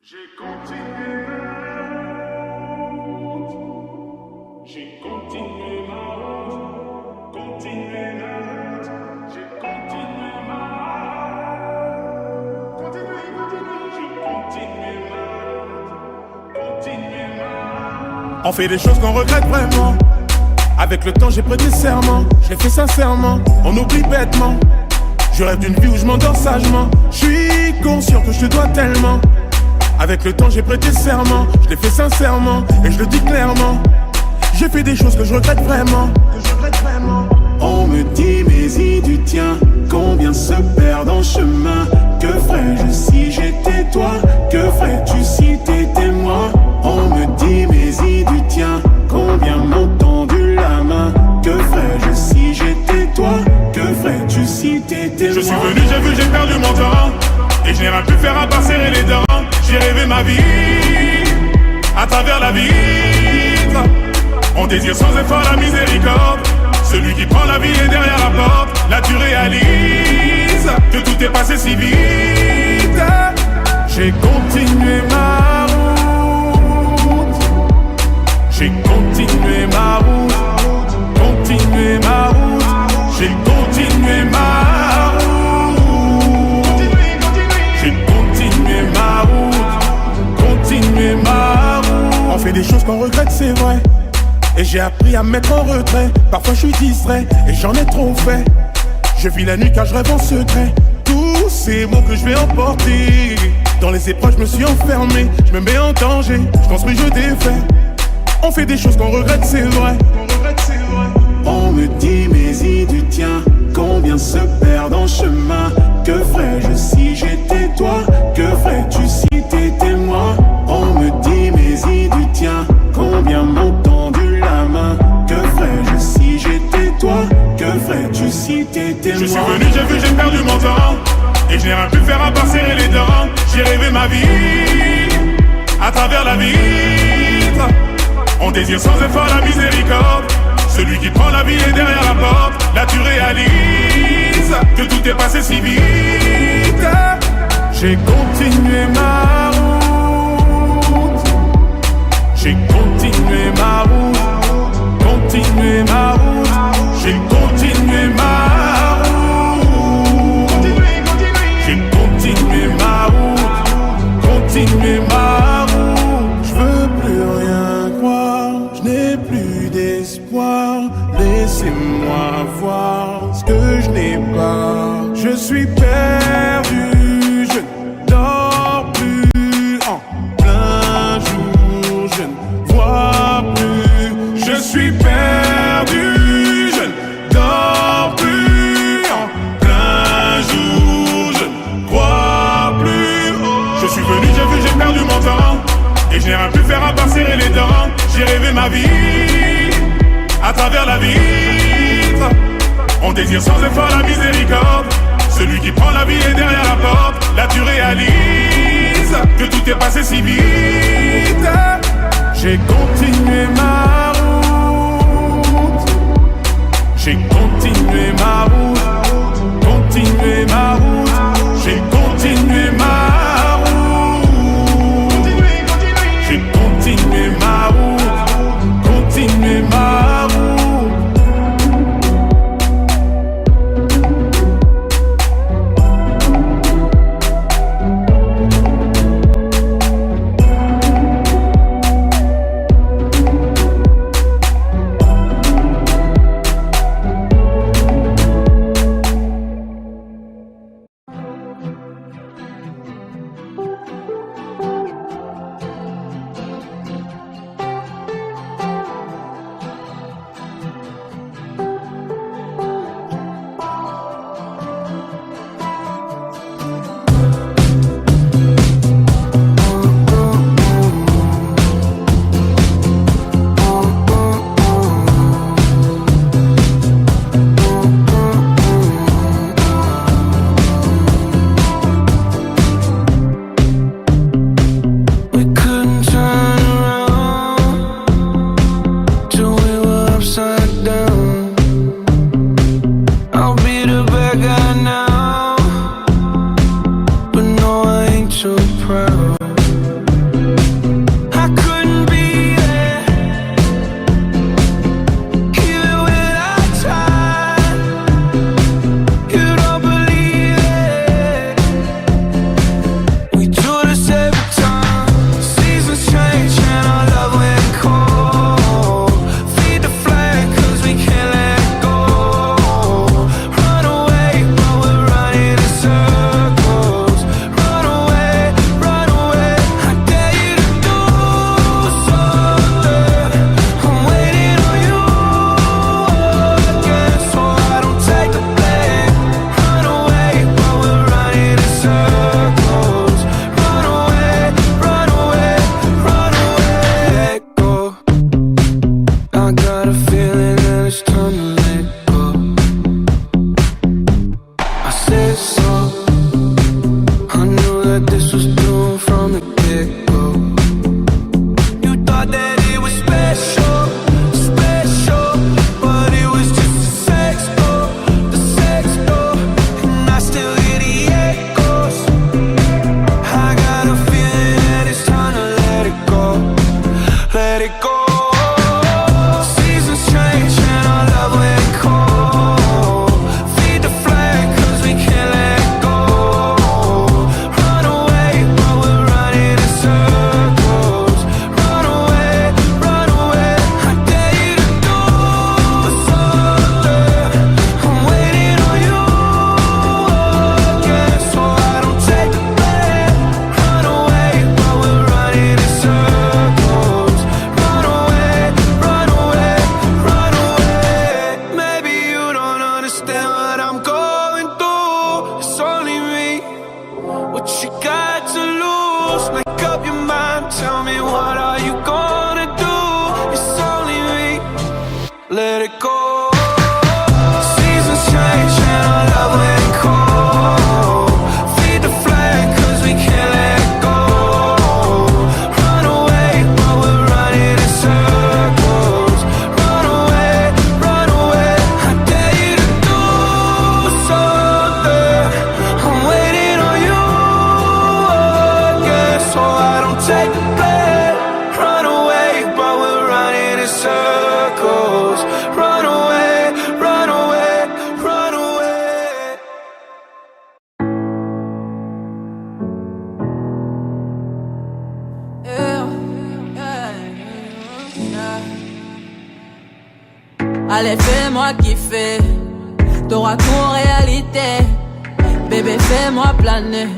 J'ai continué ma route, continué ma route, j'ai continué ma route, continué ma route. On fait des choses qu'on regrette vraiment. Avec le temps j'ai prêté serment, je l'ai fait sincèrement, on oublie bêtement. Je rêve d'une vie où je m'endors sagement. Je suis conscient que je te dois tellement. Avec le temps j'ai prêté serment, je l'ai fait sincèrement et je le dis clairement. J'ai fait des choses que je regrette vraiment, On me dit mais y du tien, combien se perdent en chemin. Que ferais-je si j'étais toi? Que ferais-tu si t'étais moi? On me dit mais y du tien, combien m'ont tendu la main. Que ferais-je si j'étais toi? Que ferais-tu si t'étais moi? Je suis venu, j'ai vu, j'ai perdu mon temps. Et je n'ai rien pu faire à part serrer les dents. J'ai rêvé ma vie à travers la vitre. On désire sans effort la miséricorde. Celui qui prend la vie est derrière la porte. Là tu réalises que tout est passé si vite. J'ai continué ma route. J'ai continué ma route. Continué ma route. J'ai continué ma route. J'ai continué ma route. Continuer ma route. On fait des choses qu'on regrette, c'est vrai. Et j'ai appris à me mettre en retrait. Parfois je suis distrait et j'en ai trop fait. Je vis la nuit car je rêve en secret. Tous ces mots que je vais emporter. Dans les épreuves je me suis enfermé. Je me mets en danger, je construis, je défais. On fait des choses qu'on regrette, c'est vrai. On me dit mais y du tien, combien se perdent en chemin. Que ferais-je si j'étais toi? Que ferais-tu si t'étais moi? On me dit mais y du tien, combien m'ont tendu la main. Que ferais-je si j'étais toi? Que ferais-tu si t'étais moi? Je suis venu, j'ai vu, j'ai perdu mon temps. Et je n'ai rien pu faire à part serrer les dents. J'ai rêvé ma vie à travers la vitre. On désire sans effort la miséricorde. Celui qui prend la vie est derrière la porte. Là tu réalises que tout est passé si vite. J'ai continué ma route. J'ai continué ma route. Continué ma route. J'ai continué ma route. J'ai continué ma route. Continué ma route. Je veux plus rien croire, je n'ai plus d'espoir. Laissez-moi voir ce que je n'ai pas. Je suis perdu, je ne dors plus. En plein jour, je ne vois plus. Je suis perdu, je ne dors plus. En plein jour, je ne crois plus. Je suis venu, j'ai vu, j'ai perdu mon temps. Et je n'ai rien pu faire à part serrer les dents. J'ai rêvé ma vie à travers la vitre. On désire sans effort la miséricorde. Celui qui prend la vie est derrière la porte. Là tu réalises que tout est passé si vite. J'ai continué ma route. J'ai continué ma route. Continué ma route. J'ai continué ma route. J'ai continué ma route. Continué ma route. so proud. Just make up your mind, tell me what are you gonna do? It's only me, let it go. Seasons change and our love let it go. Feed the flame cause we can't let it go. Run away but we're running in circles. Run away, I dare you to do something. I'm waiting on you again, so I don't take the blame. Run away but we're running in circles. Run away, run away, run away. Allez, fais-moi kiffer, t'auras tout en réalité. Bébé, fais-moi planer,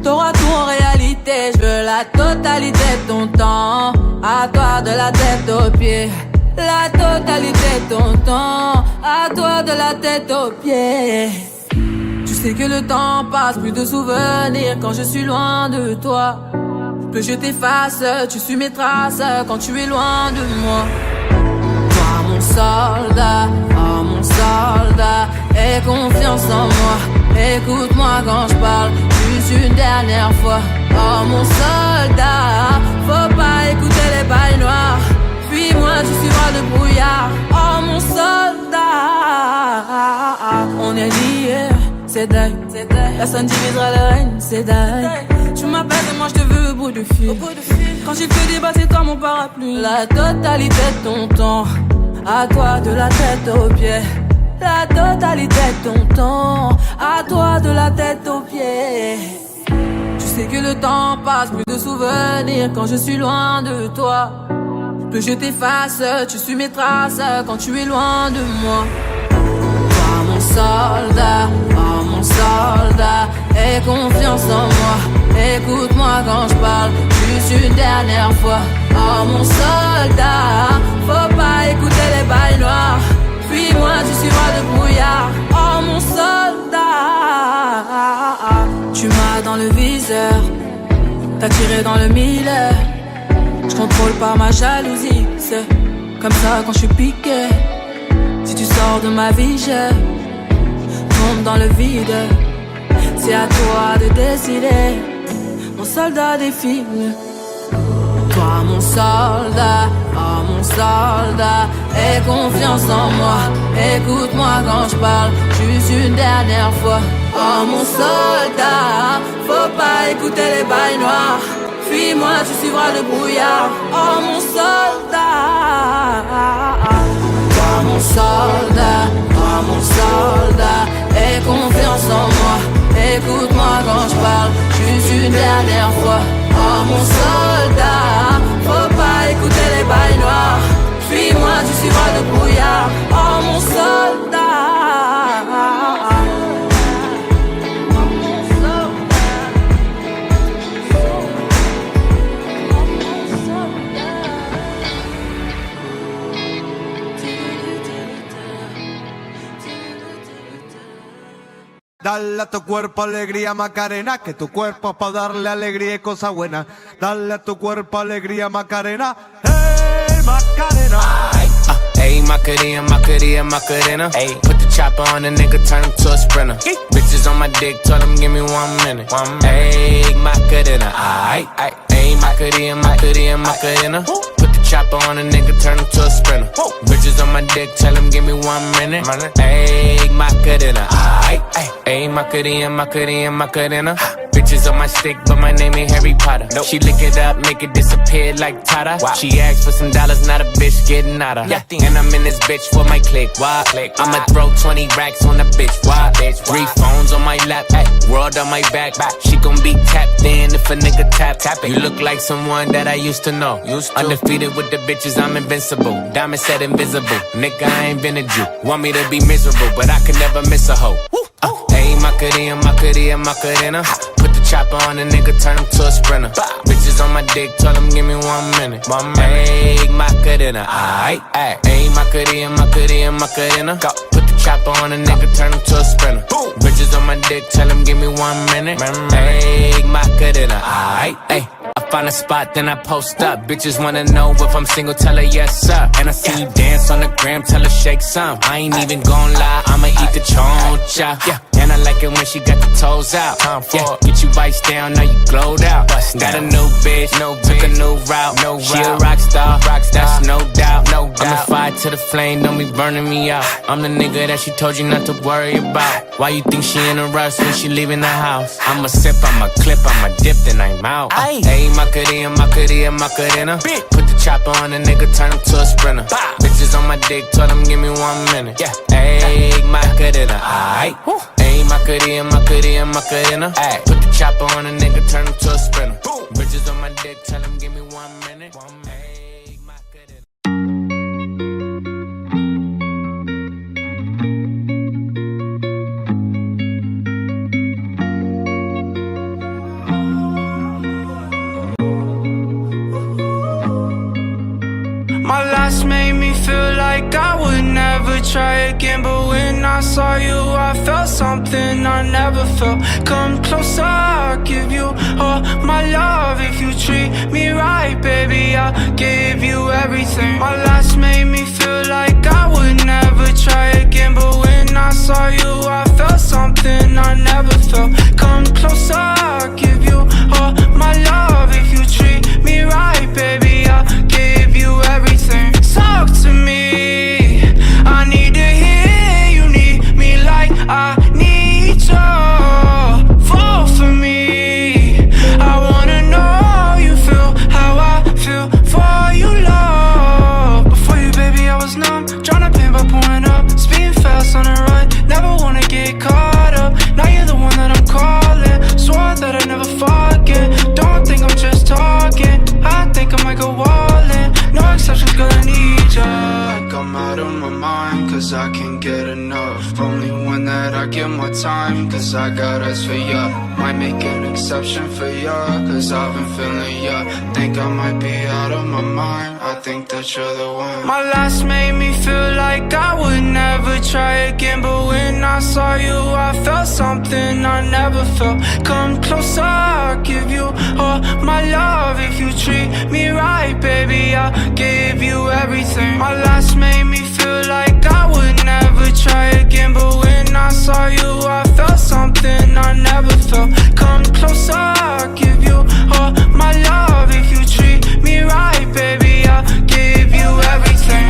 t'auras tout en réalité. Je veux la totalité de ton temps, à toi de la tête aux pieds. La totalité de ton temps, à toi de la tête aux pieds. Tu sais que le temps passe, plus de souvenirs quand je suis loin de toi. Que je t'efface, tu suis mes traces quand tu es loin de moi. Toi mon soldat, oh mon soldat, aie confiance en moi. Écoute-moi quand je parle, juste une dernière fois. Oh mon soldat, faut pas écouter les bails noirs. Puis-moi, tu suivras le brouillard. Oh mon soldat, on est liés, c'est dingue. Personne divisera le règne, c'est dingue. Tu m'appelles et moi je te veux au bout du fil. Quand il fait débat, c'est toi mon parapluie. La totalité de ton temps, à toi de la tête aux pieds. La totalité de ton temps, à toi de la tête aux pieds. Tu sais que le temps passe, plus de souvenirs quand je suis loin de toi. Plus je t'efface, tu suis mes traces quand tu es loin de moi. Toi mon soldat, oh mon soldat, aie confiance en moi. Écoute-moi quand je parle, juste une dernière fois. Oh mon soldat, faut pas écouter les bails noirs. Puis-moi, tu suivras le brouillard. Oh mon soldat, tu m'as dans le viseur, t'as tiré dans le mille. Je contrôle pas ma jalousie, c'est comme ça quand je suis piqué. Si tu sors de ma vie, je tombe dans le vide. C'est à toi de décider, mon soldat défile. Toi mon soldat, oh mon soldat, aie confiance en moi. Écoute-moi quand je parle, juste une dernière fois. Oh mon soldat, faut pas écouter les bails noirs. Puis-moi, tu suivras le brouillard. Oh mon soldat, toi mon soldat, oh mon soldat, aie confiance en moi. Écoute-moi quand je parle, juste une dernière fois. Oh mon soldat, faut pas écouter les bails noirs. Puis-moi, tu suivras le brouillard. Oh mon soldat. Dale a tu cuerpo alegría Macarena, que tu cuerpo es pa' darle alegría y cosas buenas. Dale a tu cuerpo alegría Macarena, hey Macarena. Ayy, Macarena, Macarena, Macarena. Ayy, put the chopper on the nigga, turn him to a sprinter. Bitches on my dick, tell him give me 1 minute. Ayy, Macarena, aight, aight. Ayy, Macarena, Macarena, Macarena. Put the chopper on a nigga, turn him to a sprinter. Bitches on my dick, tell him give me 1 minute. Ayy, Macarena, aight, aight. Ayy, Macarena, Macarena, Macarena. Bitches on my stick, but my name ain't Harry Potter. Nope. She lick it up, make it disappear like Tata. Wow. She asked for some dollars, not a bitch getting out of. Yeah. And I'm in this bitch for my click. Why? I'ma throw 20 racks on the bitch. Why? 3 phones on my lap, ay, world on my back. She gon' be tapped in if a nigga tap it. You look like someone that I used to know. Undefeated with the bitches, I'm invincible. Diamond said invisible. Nigga, I ain't been a Jew. Want me to be miserable, but I can never miss a hoe. Ayy, Macarena, Macarena, Macarena. Put the chopper on a nigga, turn him to a sprinter. Bitches Bitches on my dick, tell them give me 1 minute. Make Macarena, aight, ayy. Ayy, Macarena. Go. Put the chopper on a nigga, turn him to a sprinter. Boom. Bitches on my dick, tell them give me 1 minute. Make Macarena, aight, ayy. I find a spot, then I post up. Bitches wanna know if I'm single, tell her yes, sir. And I see you dance on the gram, tell her shake some. I ain't even gon' lie, I'ma eat the choncha. Yeah. And I like it when she got the toes out. Yeah. Get you vice down, now you glowed out. Got a new bitch, took a new route. She a rock star, that's no doubt. I'm the fire to the flame, don't be burning me out. I'm the nigga that she told you not to worry about. Why you think she in a rush when she leaving the house? I'ma sip, I'ma clip, I'ma dip, then I'm out. Ayy, Macarena. Put the chopper on a nigga, turn him to a sprinter. Bitches on my dick, tell them give me 1 minute. Yeah, ayy, Macarena, aight. Ayy, Macarena. Ayy, put the chopper on a nigga, turn him to a sprinter. Bitches on my dick, tell them give me 1 minute. Ayy, Macarena. My last made me feel like I would never try again. But when I saw you, I felt something I never felt. Come closer, I'll give you all my love. If you treat me right, baby, I'll give you everything. My last made me feel like I would never try again. But when I saw you, I felt something I never felt. Come closer, I'll give you all my love. If you treat me right, baby, I'll give you everything. Talk to me, I need to hear you need me like I need you. Fall for me, I wanna know you feel how I feel for you, love. Before you, baby, I was numb, tryna pain by pouring up, speeding fast on the run, never wanna get caught up. Now you're the one that I'm calling, swore that I never forget. Don't think I'm just talking, I think I might go all in. No exceptions, girl, I need ya. Like I'm out of my mind, cause I can't get enough. Only one that I give my time, cause I got eyes for ya. Might make an exception for ya, cause I've been feeling ya. Think I might be out of my mind, I think that you're the one. My last made me feel like I would never try again. But when I saw you, I felt something I never felt. Come closer, I'll give you all my love. If you treat me right, baby, I'll give you everything. My last made me feel like I would never try again. But when I saw you, I felt something I never felt. Come closer, I'll give you all my love. If you treat me right, baby, I'll give you everything.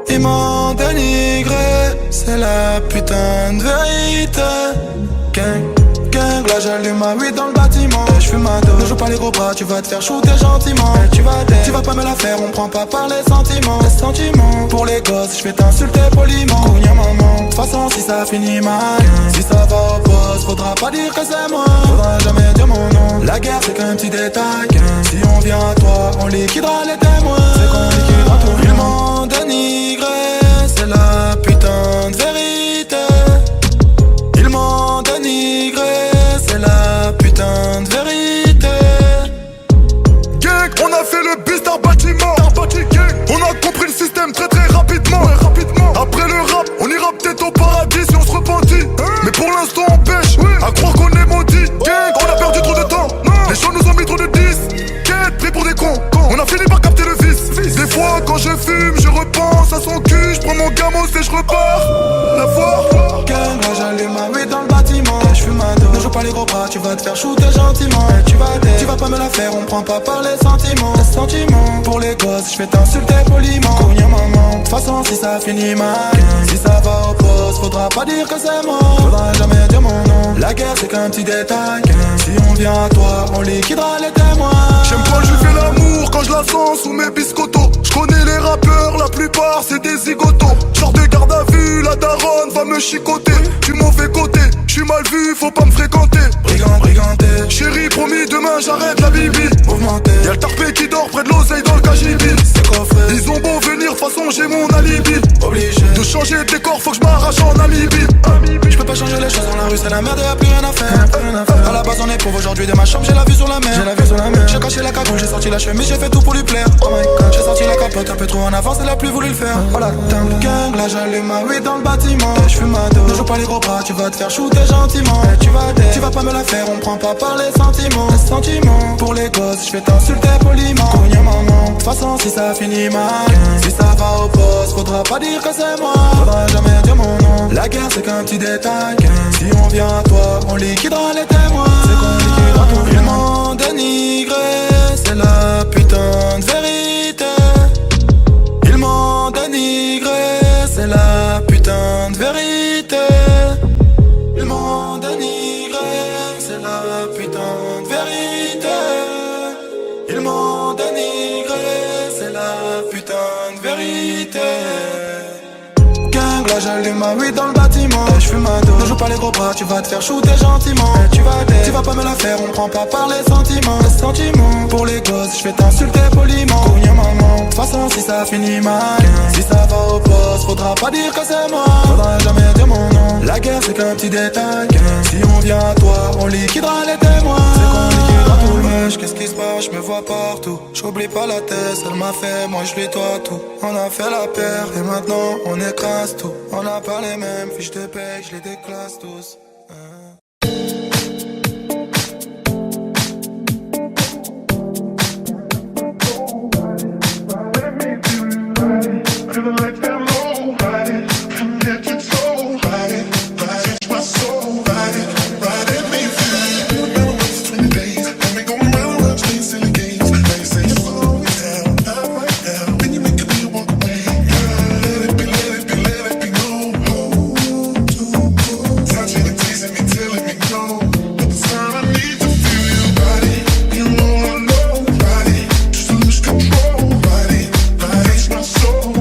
Ils m'ont dénigré, c'est la putain de vérité. Gang, gang, là j'allume ma weed dans le bâtiment. Je fume ma dose, ne joue pas les gros bras, tu vas te faire shooter gentiment. Tu vas pas me la faire, on prend pas par les sentiments. Les sentiments, pour les gosses, je vais t'insulter poliment. Cogna maman, de toute façon si ça finit mal, si ça va au poste, faudra pas dire que c'est moi. Faudra jamais dire mon nom, la guerre c'est qu'un petit détail. Si on vient à toi, on liquidera les témoins. C'est qu'on liquidera tout. Ils m'ont dénigré, c'est la putain de vérité. Ils m'ont dénigré, c'est la putain de vérité. Gang, on a fait le bis d'un bâtiment. On a compris le système très très rapidement. Après le rap, on ira peut-être au paradis si on se repentit. Mais pour l'instant on pêche, à croire qu'on est maudit. Gang, on a perdu trop de temps. Les gens nous ont mis trop de 10. Quête, pris pour des cons. On a fini par capter le vice. Des fois quand je fume, je repense à son cul. Je prends mon gamos et je repars. La gros bras, tu vas te faire shooter gentiment. Tu vas pas me la faire, on prend pas par les sentiments. Pour les gosses, je vais t'insulter poliment. Cognon maman, de toute façon si ça finit mal, si ça va au poste, faudra pas dire que c'est mort. Faudra jamais dire mon nom. La guerre c'est qu'un petit détail. Si on vient à toi, on liquidera les témoins. J'aime quand je fais l'amour, quand je la sens sous mes biscottos. Je connais les rappeurs, la plupart c'est des zigotos. Genre de garde à vue, la daronne va me chicoter. Du mauvais côté, j'suis mal vu, faut pas me fréquenter. Briganté, chérie promis demain j'arrête la bibi. Mouvementé, y'a le tarpé qui dort près de l'oseille dans le cagibi. c'est coffré, ils ont beau venir, façon j'ai mon alibi. Obligé de changer de décor, faut que je m'arrache en Namibie. Je peux pas changer les choses dans la rue, c'est la merde, y'a plus rien à faire. À la base on est pauvre, aujourd'hui de ma chambre j'ai la vue sur la mer. J'ai caché la cagoule, j'ai sorti la chemise, j'ai fait tout pour lui plaire. Oh my god, j'ai sorti la capote un peu trop en avance, elle a plus voulu le faire. Oh la dame gang, là j'allume ma weed dans le bâtiment. Je fume ma dos, ne joue pas les gros bras, tu vas te faire shooter gentiment. Tu vas pas me la faire, on prend pas par les sentiments. Pour les gosses, je vais t'insulter poliment. Cognon maman, de toute façon si ça finit mal, si ça va au poste, faudra pas dire que c'est moi. Faudra jamais dire mon nom. La guerre c'est qu'un petit détail. Si on vient à toi, on liquidera les témoins. C'est qu'on liquidera tout. Ils m'ont dénigré, c'est la putain de vérité. Ils m'ont dénigré, c'est la putain de vérité. Ils m'ont dénigré, c'est la putain de vérité. Ils m'ont dénigré, c'est la putain de vérité. Gang, là j'allume ma weed dans le bâtiment. Je fume ma dos, ne joue pas les gros bras, tu vas te faire shooter gentiment. Tu vas pas me la faire, on prend pas par les sentiments. Pour les gosses, je vais t'insulter poliment. Cognon maman, de toute façon si ça finit mal, si ça va au poste, faudra pas dire que c'est moi. Faudra jamais dire mon nom. La guerre c'est qu'un petit détail. Si on vient à toi, on liquidera les témoins. C'est qu'on liquidera tout le mèche, qu'est-ce qui se passe, je me vois partout. J'oublie pas la tête, elle m'a fait, moi je lui dois tout. On a fait la paire et maintenant on écrase tout. On n'a pas les mêmes fiches de paie, je les déclasse tous. Feeling like that low, ride it, connect your toe, ride it, touch my soul, ride it, me feel it. Remember what's 20 days, and we going round playing silly games. Now you say you're slowing down, not right now. Then you make a deal, walk away. Let it be, no. Touching and teasing me, telling me no. But this time I need to feel your body. You know I know, body, just to lose control, body, touch my soul.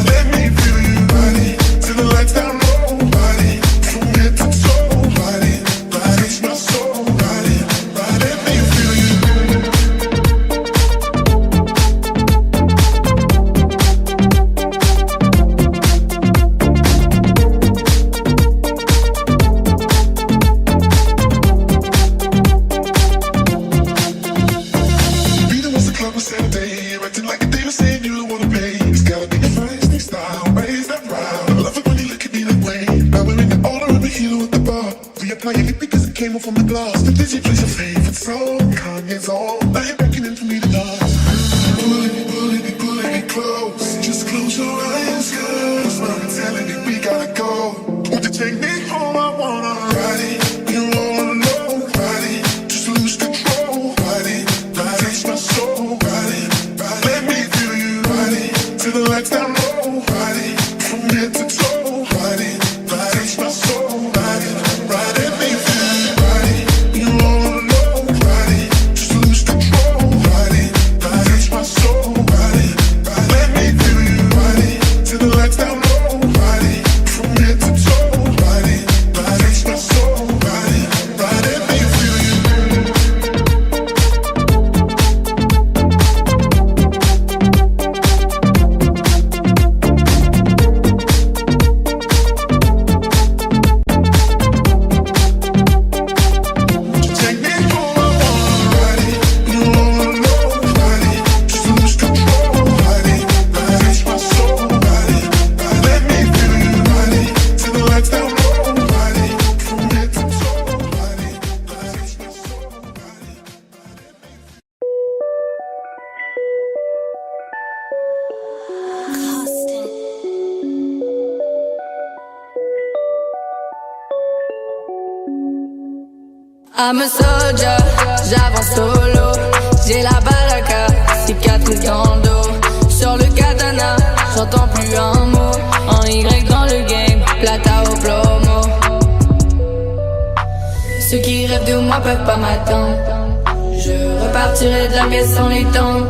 Let me feel you, body, till the lights down low, body, from head to toe, body, touch my soul, body, let me feel you. Be the ones the club was Saturday, you're acting like a day was saying you don't wanna pay. It's gotta be your feisty style, raise that round. I love it when you look at me that way. Now we're in the order of a hero at the bar. Reapplying it because it came off from the glass. The DJ plays your favorite song, Kanye's on. Now you're beckoning for me to dance. Pulling me close. Just close your eyes, girl. That's what I'm telling you, we gotta go. Won't you take me home? I wanna ride it. You wanna know, ride it. Just lose control, ride it. Touch my soul, ride it. Let me feel you, ride it. Till the lights down low, ride it. From head to toe, ride it. Touch my soul, ride it. Let me feel you, ride it. You wanna know, ride it. Just lose control, ride it. Touch my soul, ride it. Let me feel you, ride it. Till the lights down low, ride it. From head to toe, ride it. I'm a soldier, j'avance solo. J'ai la balaka, cicatrice dans le dos. Sur le katana, j'entends plus un mot. En Y dans le game, plata au plomo. Ceux qui rêvent de moi peuvent pas m'attendre. Je repartirai de la pièce sans les temps.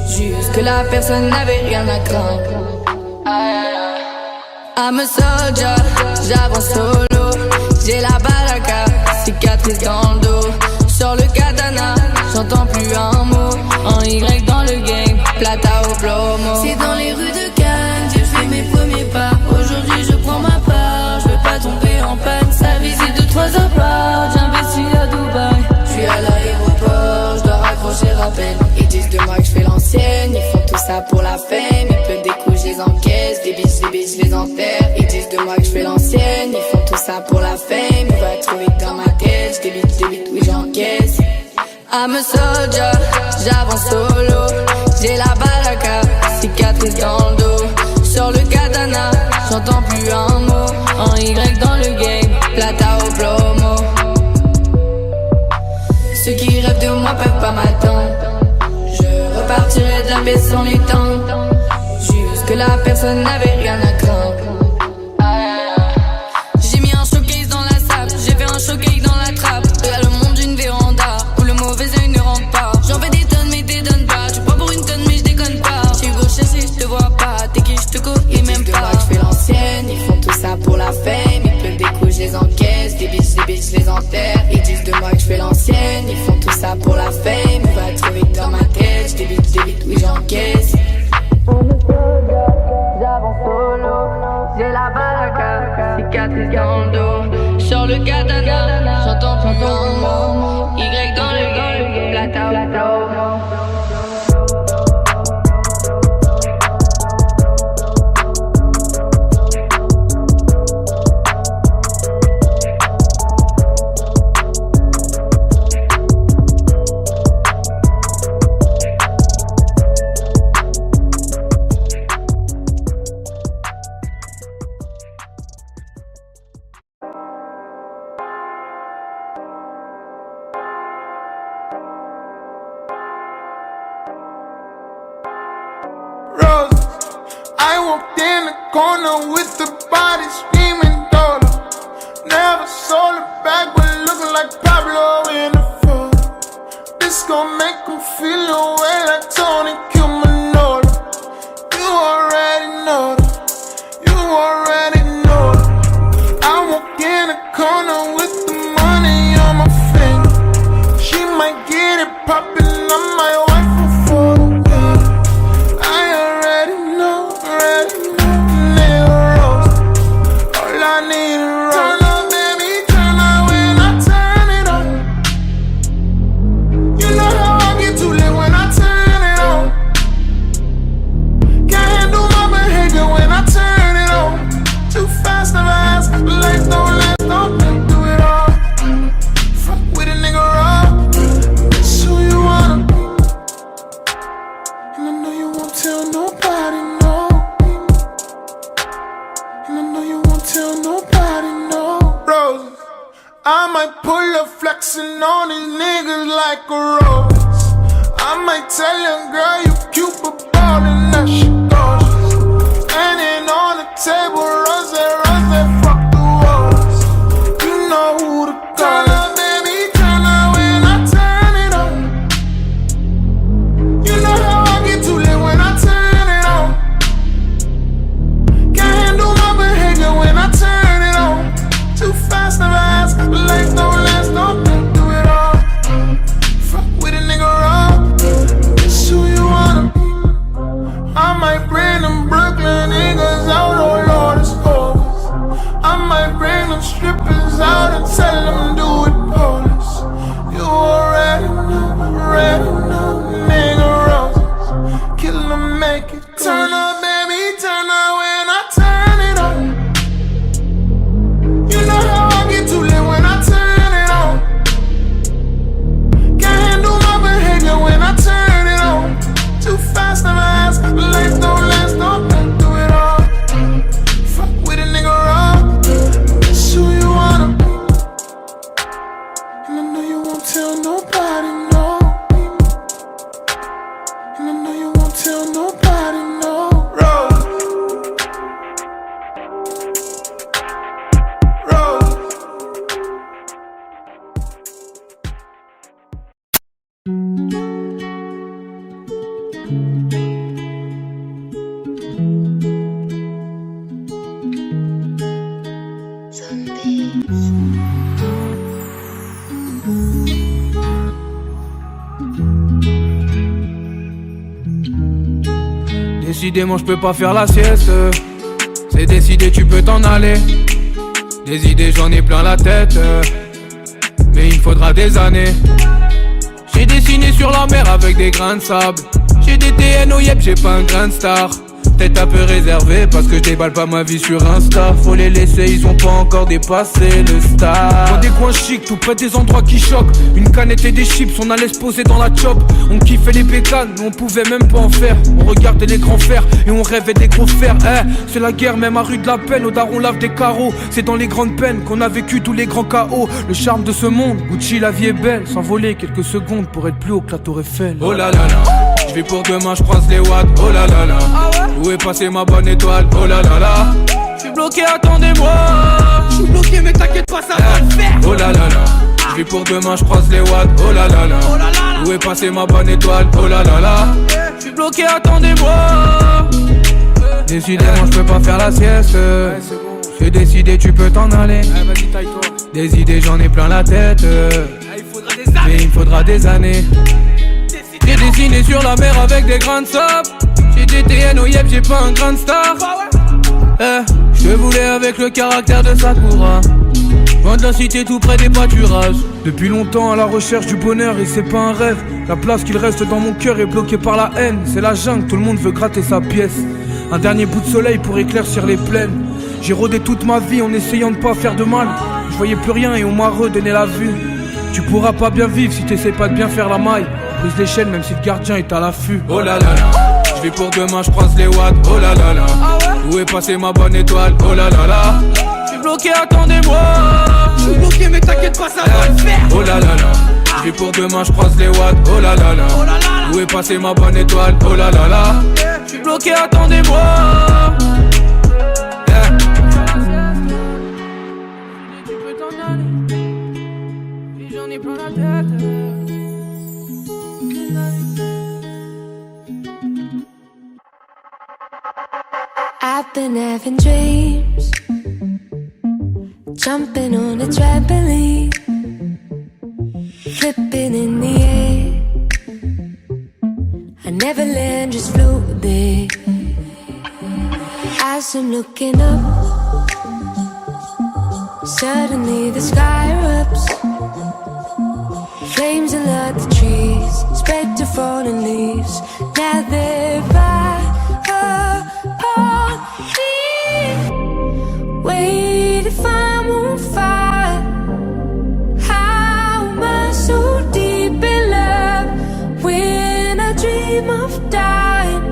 Jusque là personne n'avait rien à craindre. I'm a soldier, j'avance solo. J'ai la balaka, cicatrice dans le dos. Sur le katana, j'entends plus un mot. En Y dans le game, plata au plomo. C'est dans les rues de Cannes, j'ai fait mes premiers pas. Aujourd'hui je prends ma part, je veux pas tomber en panne. Ça visite de 3 apparts, j'investis à Dubaï. Je suis à l'aéroport, je dois raccrocher rappel. Ils disent de moi que je fais l'ancienne, ils font tout ça pour la fame. Ils pleuvent des coups, je les encaisse, des biches, je les enterre. Ils disent de moi que je fais l'ancienne, ils font tout ça pour la fame. Il va trop vite dans ma tête, je débite, oui j'encaisse. I'm a soldier, j'avance solo. J'ai la balaka, cicatrice dans le dos. Sur le katana, j'entends plus un mot. En Y dans le game, plata au plomo. Ceux qui rêvent de moi peuvent pas m'attendre. Je repartirai de la baie sans les temps. Jusque là personne n'avait rien à craindre. J'ai mis un showcase dans la salle, j'ai fait un showcase dans la trappe. Y'a le monde d'une véranda où le mauvais œil ne rentre pas. J'en fais des tonnes mais t'es donnes pas. Tu prends pour une conne mais je déconne pas. J'ai beau chercher, je te vois pas. T'es qui, je te connais même pas. Moi que je fais l'ancienne, ils font tout ça pour la fame. Ils pleuvent des coups, je les encaisse. Des biches, je les enterre. Ils disent de moi que je fais l'ancienne, ils font tout ça pour la fame. Il va trop vite dans ma tête, je débite, oui j'encaisse. J'avance solo, j'ai la balaka, cicatrice dans le dos. Sur le katana, j'entends plus un mot. Y dans le game, plata au plomo. I walked in the corner with the body screaming dollar. Never saw the back, but looking like Pablo in the photo. This gon' make him feel away like Tony Cumanolo. You already know that. You already know that. I walk in the corner with the money on my finger. She might get it poppin', I might wife her for the win. I already know. All I need is rose. Turn up, baby, turn up when I turn it on. You know how I get too lit when I turn it on. Can't handle my behavior when I turn it on. Too fast, never ask, life don't last, don't do it all. Fuck with a nigga raw, that's who you wanna be. And I know you won't tell nobody, no. Tell nobody no roses. I might pull up flexing on these niggas like a rose. I might tell your girl you cute but ballin' that shit gorgeous. Standing on the table, rose, fuck the walls. You know who to call. Turn up, baby, turn up when I turn it on. You know how I get too lit when I turn it on. Can't handle my behavior when I turn it on. Too fast, never ask, life don't last, don't do it all. Fuck with a nigga raw, that's who you wanna be. I might bring them Brooklyn niggas out, oh Lord, it's hopeless. I might bring them strippers out and tell them do it polish. You already know, nigga roses. Kill them, make it cool. Turn up, baby, turn up when I turn it on. You know how I get too lit when I turn it on. Can't handle my behavior when I turn it on. Too fast, never ask, life don't last, don't do it all. Fuck with a nigga raw, that's who you wanna be. And I Décidément je peux pas faire la sieste. C'est décidé, tu peux t'en aller. Des idées j'en ai plein la tête, mais il me faudra des années. J'ai dessiné sur la mer avec des grains de sable. J'ai des TN au yep, j'ai pas un grain de star. Tête un peu réservée parce que je déballe pas ma vie sur Insta. Faut les laisser, ils ont pas encore dépassé le star. Dans des coins chics, tout près des endroits qui choquent. Une canette et des chips, on allait se poser dans la chop. On kiffait les bécanes, mais on pouvait même pas en faire. On regardait les grands fers et on rêvait des gros fers. C'est la guerre, même à rue de la peine, au daron lave des carreaux. C'est dans les grandes peines qu'on a vécu tous les grands chaos. Le charme de ce monde, Gucci la vie est belle. S'envoler quelques secondes pour être plus haut que la tour Eiffel. Oh là là là, je vais pour demain, je croise les watts. Oh là là là, où est passée ma bonne étoile? Oh là là là, j'suis bloqué, attendez-moi. J'suis bloqué mais t'inquiète pas, ça va le faire. Oh là là là, j'vais pour demain, j'croise les watts. Oh là là là, où est passée ma bonne étoile? Oh là là là, j'suis bloqué, attendez-moi. Décidément j'peux pas faire la sieste. J'ai décidé, tu peux t'en aller. Des idées j'en ai plein la tête, mais il me faudra des années. J'ai dessiné sur la mer avec des grains de sable. J'ai des TN au yep, j'ai pas un grand star. Je voulais avec le caractère de Sakura. Loin de la cité, tout près des pâturages. Depuis longtemps à la recherche du bonheur et c'est pas un rêve. La place qu'il reste dans mon cœur est bloquée par la haine. C'est la jungle, tout le monde veut gratter sa pièce. Un dernier bout de soleil pour éclaircir les plaines. J'ai rôdé toute ma vie en essayant de pas faire de mal. Je voyais plus rien et on m'a redonné la vue. Tu pourras pas bien vivre si t'essaies pas de bien faire la maille. Brise les chaînes même si le gardien est à l'affût. Oh là là là, j'vais pour demain, j'croise les watts. Oh là là là, où est passée ma bonne étoile? Oh là là là, j'suis bloqué, attendez-moi. J'suis bloqué mais t'inquiète pas, ça va le faire. Oh là là là, j'vais pour demain, j'croise les watts. Oh là là là, où est passée ma bonne étoile? Oh là là là, j'suis bloqué, attendez-moi. Tu peux t'en aller, et j'en ai plein la tête. I've been having dreams, jumping on a trampoline, flipping in the air. I never land, just float there. As I'm looking up, suddenly the sky erupts. Flames alert the trees, spread to fallen leaves. Now they're right upon me. Wait, if I'm on fire, how am I so deep in love? When I dream of dying,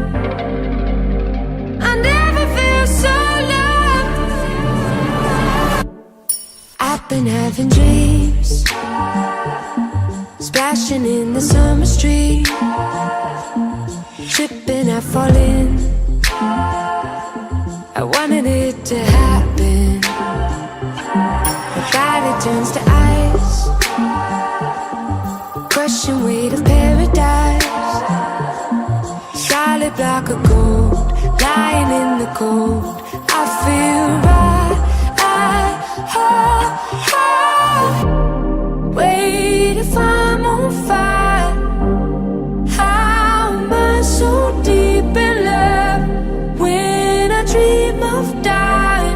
I never feel so loved. I've been having dreams, splashing in the summer street, tripping, I fall in. I wanted it to happen, but God, it turns to ice. Crushing weight of paradise, solid block of gold, lying in the cold. I feel right, wait, if I'm on fire, how am I so deep in love? When I dream of dying,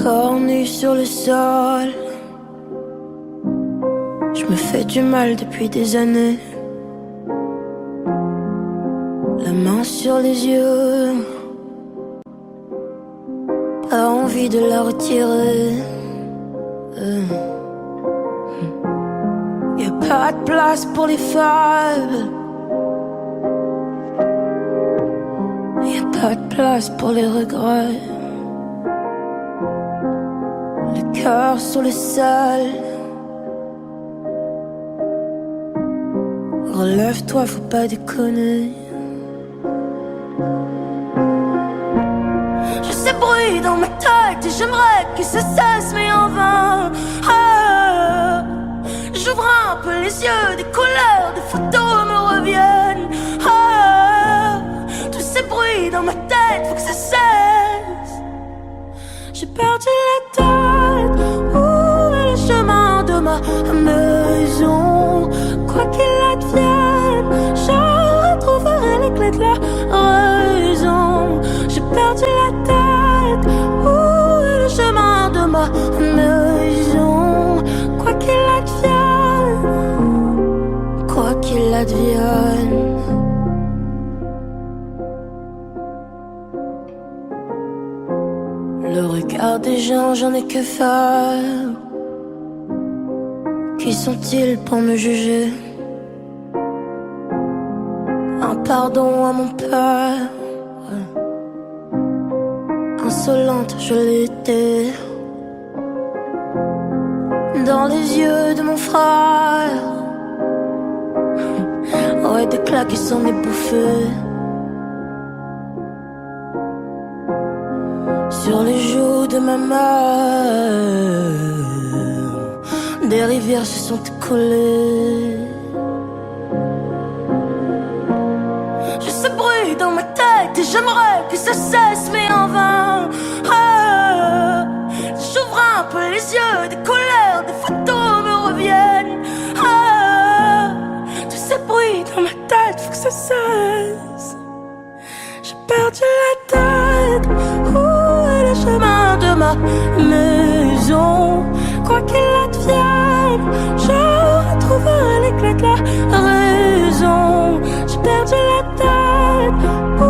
corps nu sur le sol. Je me fais du mal depuis des années. La main sur les yeux, pas envie de la retirer. Y'a pas de place pour les fables. Y'a pas de place pour les regrets. Le cœur sur le sol. Relève-toi, faut pas déconner. Je sais bruit dans ma tête et j'aimerais que ça cesse mais en vain. Ah, j'ouvre un peu les yeux, des couleurs, des photos me reviennent. Ah, tous ces bruits dans ma tête, faut que ça cesse. J'ai perdu la tête. Où est le chemin de ma maison? Quoi qu'il advienne, je retrouverai les clés de la raison. J'ai perdu la tête. Où est le chemin de ma maison? Quoi qu'il advienne, quoi qu'il advienne. Le regard des gens, j'en ai que faire. Qui sont-ils pour me juger? Un pardon à mon père. Insolente, je l'étais. Dans les yeux de mon frère. Ouais, des claques qui s'en est bouffé. Sur les joues de ma mère, des rivières se sont écoulées. Je sais bruit dans ma tête et j'aimerais que ça cesse mais en vain. Ah, j'ouvre un peu les yeux, des couleurs, des photos me reviennent. Ah, tous ces bruits dans ma tête, faut que ça cesse. J'ai perdu la tête. Où est le chemin de ma maison? Quoi qu'il advienne, je retrouverai les clés de la raison. J'ai perdu la tête. Où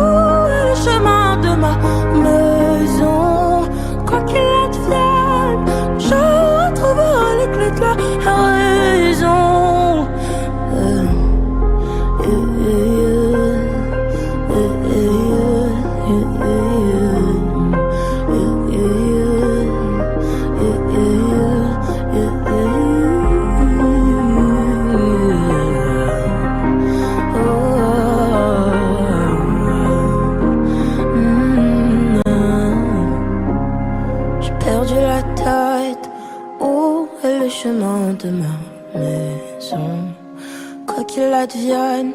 est le chemin de ma maison? Quoi qu'il advienne, je retrouverai les clés de la raison. Chemin de ma maison, quoi qu'il advienne,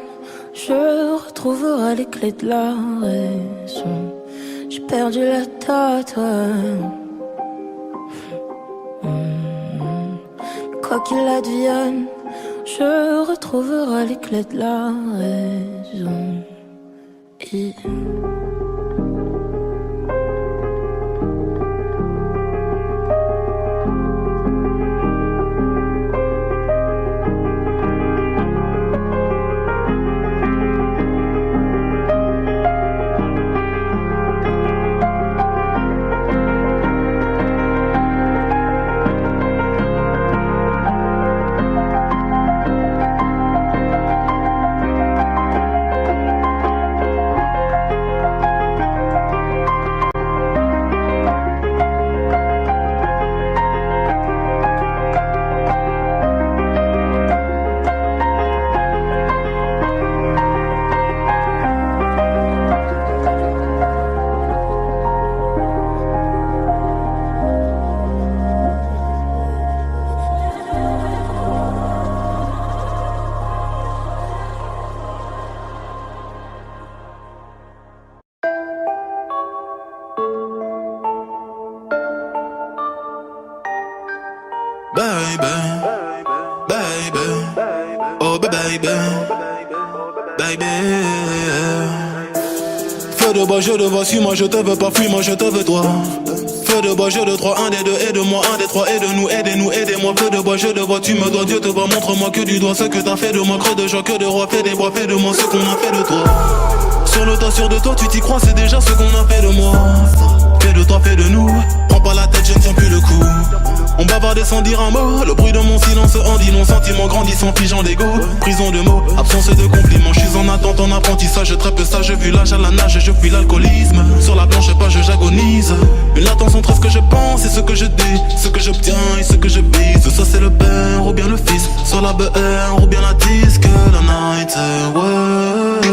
je retrouverai les clés de la raison. J'ai perdu la tête, quoi qu'il advienne, je retrouverai les clés de la raison. Feu de bois, je te vois, suis-moi, je te veux pas, fuis-moi, je te veux toi. Feu de bois, jeu de 3, un des deux, aide-moi, un des trois, aide-nous, aidez-nous, aidez-moi. Feu de bois, jeu de bois, tu me dois, Dieu te voit, montre-moi que du doigt ce que t'as fait de moi. Creux de joie, que de roi, fais des bois, fais de moi ce qu'on a fait de toi. Sur le tas, sûr de toi, tu t'y crois, c'est déjà ce qu'on a fait de moi. Fais de toi, fais de nous, prends pas la tête, je ne tiens plus le coup. On bavardait sans dire un mot, le bruit de mon silence en dit non. Sentiment grandissant, figeant d'ego, prison de mots, absence de compliments. Je suis en attente, en apprentissage, très peu sage, vu l'âge à la nage, je fuis l'alcoolisme. Sur la blanche page, j'agonise. Une latence entre ce que je pense et ce que je dis, ce que j'obtiens et ce que je vise. Ça c'est le père ou bien le fils, sur la BR ou bien la disque, la night, ouais.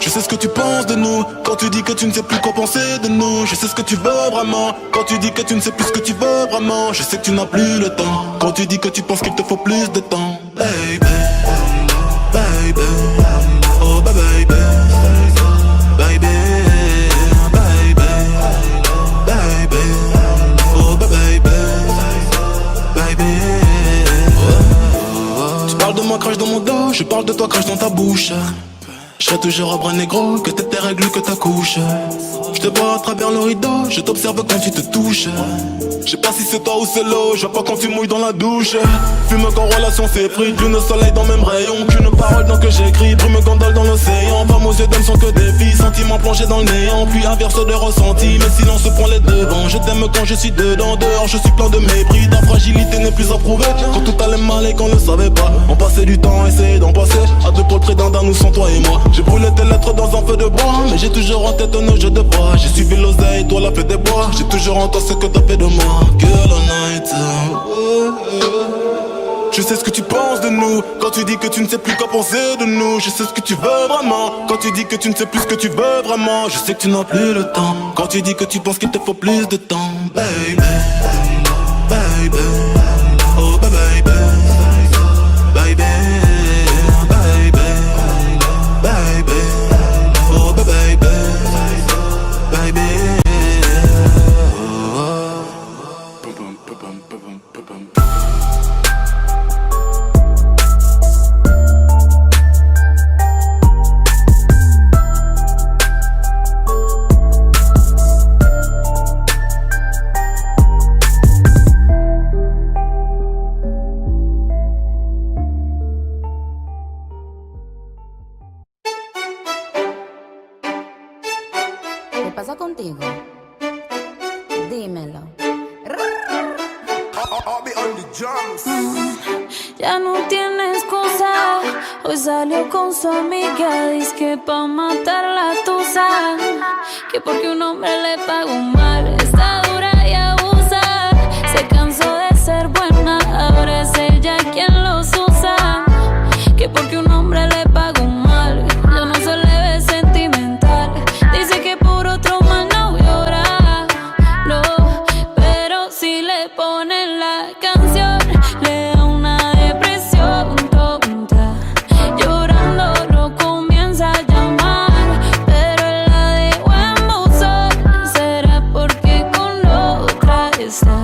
Je sais ce que tu penses de nous, quand tu dis que tu ne sais plus quoi penser de nous. Je sais ce que tu veux vraiment, quand tu dis que tu ne sais plus ce que tu veux vraiment. Je sais que tu n'as plus le temps, quand tu dis que tu penses qu'il te faut plus de temps. Baby, baby, oh baby, baby, baby, baby, oh baby, baby. Tu parles de moi, crache dans mon dos, je parle de toi, crache dans ta bouche. Je serai toujours à bras négro, que t'es tes règles, que ta couche. Je te vois à travers le rideau, je t'observe quand tu te touches. Je sais pas si c'est toi ou c'est l'eau, je vois pas quand tu mouilles dans la douche. Fume quand relation s'est pris, lune soleil dans même rayon. Qu'une parole dans que j'écris, brume gondole dans l'océan. Femmes aux yeux d'hommes sont que des filles, sentiments plongés dans le néant. Puis inverse de ressenti, mais silence prend les devants. Je t'aime quand je suis dedans, dehors je suis plein de mépris. Ta fragilité n'est plus à prouver, quand tout allait mal et qu'on le savait pas. On passait du temps, essayer d'en passer, à deux pour le près d'un nous sans toi et moi. J'ai brûlé tes lettres dans un feu de bois, mais j'ai toujours en tête nos jeux de bois. J'ai suivi l'oseille, toi la fée des bois. J'ai toujours en toi ce que t'as fait de moi. Girl all night, je sais ce que tu penses de nous, quand tu dis que tu ne sais plus quoi penser de nous. Je sais ce que tu veux vraiment, quand tu dis que tu ne sais plus ce que tu veux vraiment. Je sais que tu n'as plus le temps, quand tu dis que tu penses qu'il te faut plus de temps. Baby, baby, oh baby, baby, baby. ¿Qué pasa contigo? Dímelo. Ya no tiene excusa. Hoy salió con su amiga, dice que pa' matar la tusa. Que porque un hombre le pagó mal, está dura y abusa. Se cansó de ser buena, ahora es ella quien los usa. Que porque un hombre le pagó mal, ya no se le ve sentimental. Dice que por otro más no llora, no. Pero si le ponen la canción, le da una depresión tonta. Llorando lo comienza a llamar, pero él la dejó en buzón. Será porque con otra está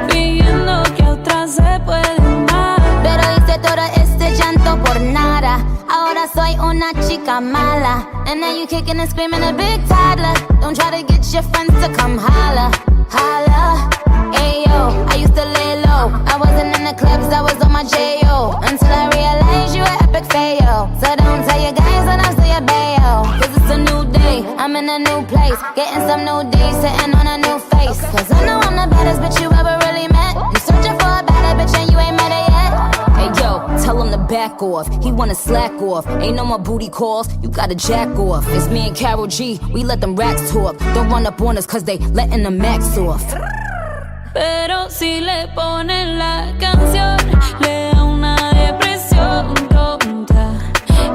fingiendo que a otra se puede amar. Pero hice todo este llanto por nada. Ahora soy una chica mala. And now you kicking and screaming a big toddler. Don't try to get your friends to come holla, holla. Ayo, I used to lay low. I wasn't in the clubs, I was on my J.O. Until I realized you were epic fail. So don't tell your guys when I'm still your bayo. Cause it's a new day, I'm in a new place. Getting some new days, sitting on a new face. Cause I know I'm the baddest bitch you ever really met. You searching for a better bitch and you ain't met her yet. Hey yo, tell him to back off. He wanna slack off. Ain't no more booty calls, you gotta jack off. It's me and Karol G, we let them racks talk. Don't run up on us cause they letting the max off. Pero si le ponen la canción, le da una depresión tonta.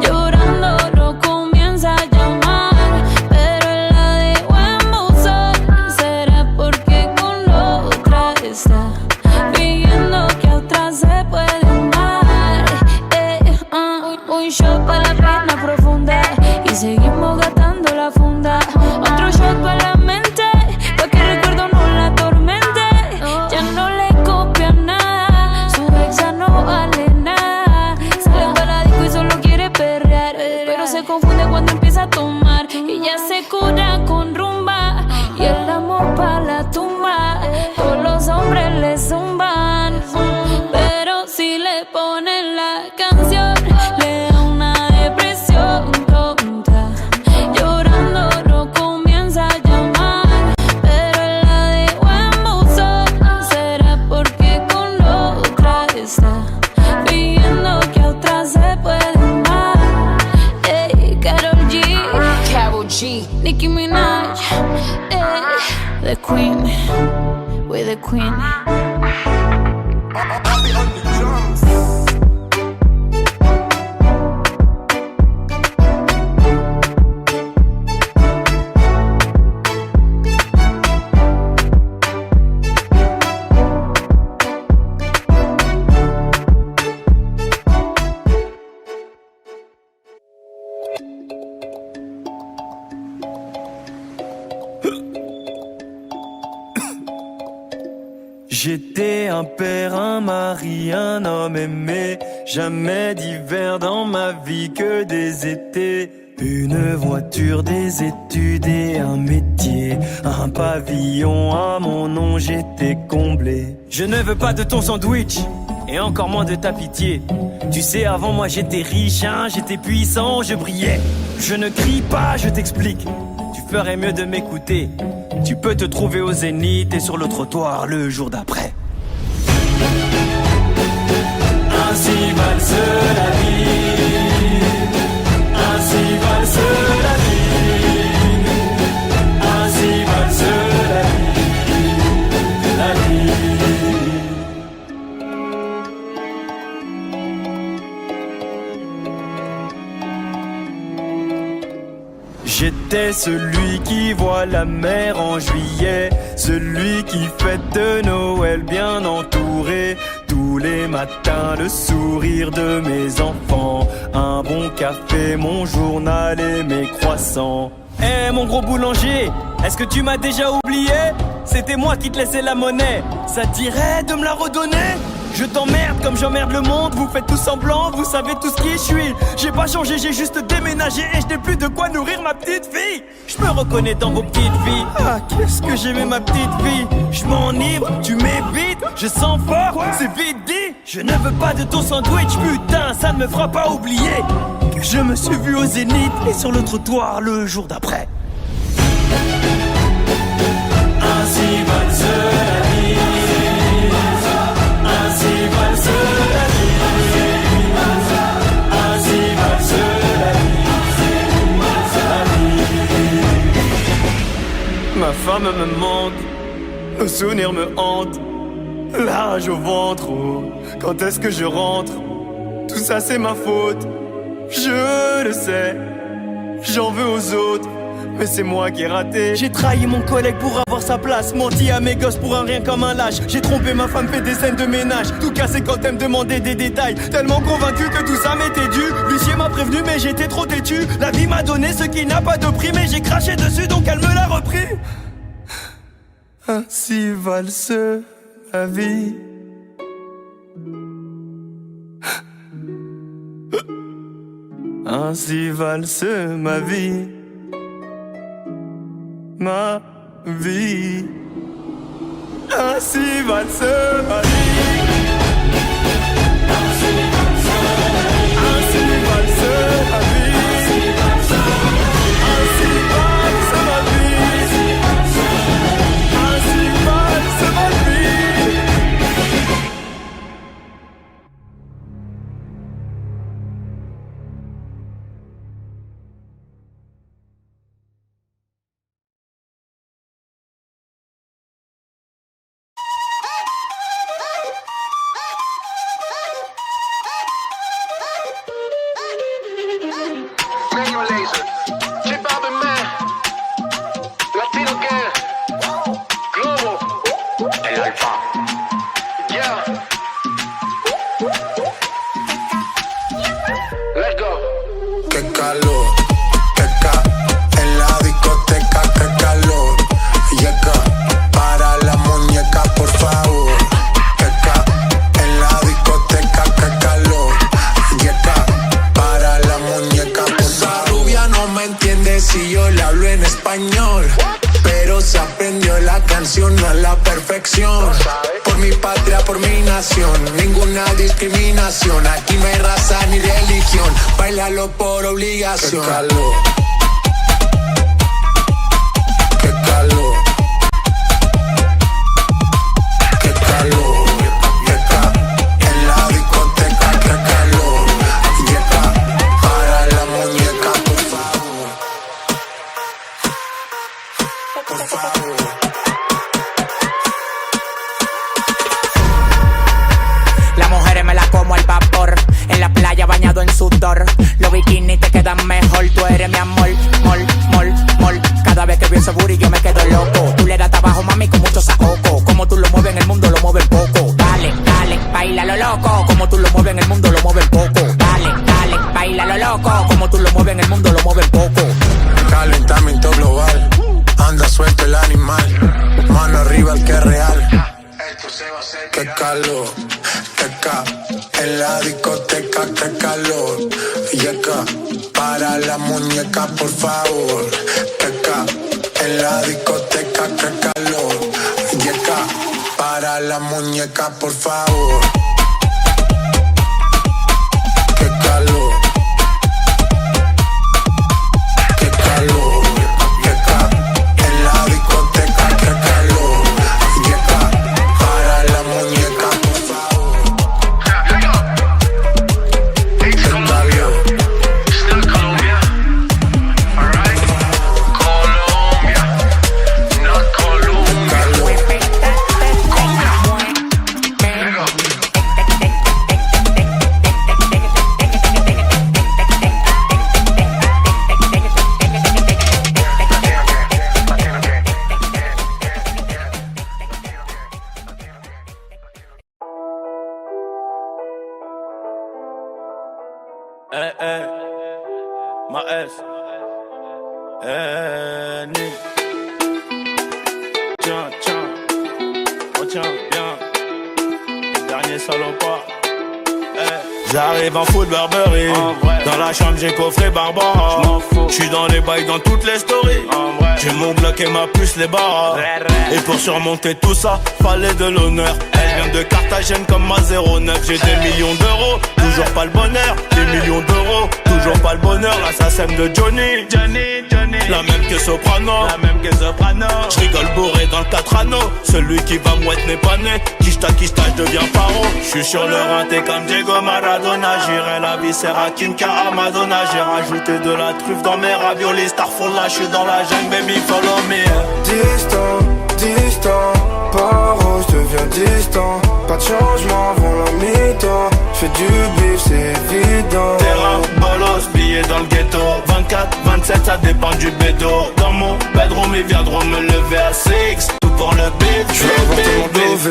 Llorando lo comienza a llamar, pero él la dejó en buzón. Será porque con otra está fingiendo que a otra se puede amar. Un shot para la pena profunda y seguimos gastando la funda. Otro shot para la mente, pa' que el recuerdo no la atormente. Ya no le copia nada, su ex ya no vale nada. Sale para la disco Nicki Minaj, the queen, we're the queen. J'étais un père, un mari, un homme aimé. Jamais d'hiver dans ma vie, que des étés. Une voiture, des études et un métier. Un pavillon à mon nom, j'étais comblé. Je ne veux pas de ton sandwich, et encore moins de ta pitié. Tu sais, avant moi j'étais riche, hein, j'étais puissant, je brillais. Je ne crie pas, je t'explique. Tu ferais mieux de m'écouter. Tu peux te trouver au zénith et sur le trottoir le jour d'après. Ainsi valse la vie, ainsi valse la vie, ainsi valse la vie, la vie. J'étais celui qui voit la mer en juillet, celui qui fête de Noël bien entouré. Tous les matins le sourire de mes enfants, un bon café, mon journal et mes croissants. Eh mon gros boulanger, est-ce que tu m'as déjà oublié? C'était moi qui te laissais la monnaie, ça te dirait de me la redonner? Je t'emmerde comme j'emmerde le monde, vous faites tout semblant, vous savez tous qui je suis. J'ai pas changé, j'ai juste déménagé et je n'ai plus de quoi nourrir ma petite fille. Je me reconnais dans vos petites vies. Ah, qu'est-ce que j'aimais ma petite vie. Je m'enivre, tu m'évites, je sens fort, c'est vite dit. Je ne veux pas de ton sandwich, putain, ça ne me fera pas oublier que je me suis vu au zénith et sur le trottoir le jour d'après. Ainsi valse la vie, ainsi valse la vie, ainsi valse la vie. Ma femme me manque, nos souvenirs me hantent, la rage au ventre, oh, quand est-ce que je rentre? Tout ça c'est ma faute, je le sais, j'en veux aux autres. Mais c'est moi qui ai raté. J'ai trahi mon collègue pour avoir sa place, menti à mes gosses pour un rien comme un lâche. J'ai trompé ma femme, fait des scènes de ménage, tout cassé quand elle me demandait des détails. Tellement convaincu que tout ça m'était dû. L'huissier m'a prévenu mais j'étais trop têtu. La vie m'a donné ce qui n'a pas de prix, mais j'ai craché dessus donc elle me l'a repris. Ainsi valse la vie. Ainsi valse ma vie. Ma vie, ainsi valse ma vie, ainsi valse ma vie, ainsi valse ma vie, ainsi valse ma vie. Por mi patria, por mi nación, ninguna discriminación. Aquí no hay raza ni religión, bailalo por obligación. Qué calor, qué calor, qué calor, en la discoteca, qué calor. Yeca, para la muñeca, por favor. por favor. Las mujeres me las como al vapor, en la playa bañado en sudor. Los bikinis te quedan mejor, tú eres mi amor, mol, mol, mol. Cada vez que veo ese booty yo me quedo loco. Tú le das trabajo, mami, con mucho saoco. Como tú lo mueves en el mundo, lo mueves poco. Dale, dale, baila lo loco. Como tú lo mueves en el mundo, lo mueves poco. Dale, dale, baila lo loco. Como tú lo mueves en el mundo, lo mueves poco. Calentamiento global, anda suelto el animal. Mano arriba el que es real. Qué calor, teca, en la discoteca, qué calor. Yeca, para la muñeca, por favor. Teca, en la discoteca, qué calor. Yeca, para la muñeca, por favor. Qué calor. Qué calor, yeca, en la discoteca, qué calor. Yeca, para la muñeca, por favor. Qué calor. Still Colombia, alright. Colombia, not Colombia. Ma S. Nick. Tiens, tiens. Oh tiens, bien. Le dernier salopard. J'arrive en foot Burberry. Dans la chambre j'ai coffré Barbara. J'suis dans les bails dans toutes les stories. J'ai mon Glock et ma puce les barres. Et pour surmonter tout ça, fallait de l'honneur. Elle vient de Carthagène comme ma 09. J'ai des millions d'euros, toujours pas le bonheur. Des millions d'euros, toujours pas le bonheur. L'assassin de Johnny, la même que Soprano, J'rigole bourré dans le 4 anneaux. Celui qui va mouette n'est pas né. Kishta, je deviens paro. J'suis sur le rinté comme Diego Maradona. J'irai la viscère à Kinka à Madonna. J'ai rajouté de la truffe dans mes raviolis. Starfall là, j'suis dans la jungle, baby, follow me. Distant, distant, paro, j'deviens distant. Pas de changement avant la mi-temps. J'fais du bif, c'est évident. Terrain, bolos, billets dans le ghetto. 24, 27, ça dépend du bédo. Dans mon bedroom, ils viendront me lever à 6. Tout pour le beat. J'veux avoir tellement d'OV,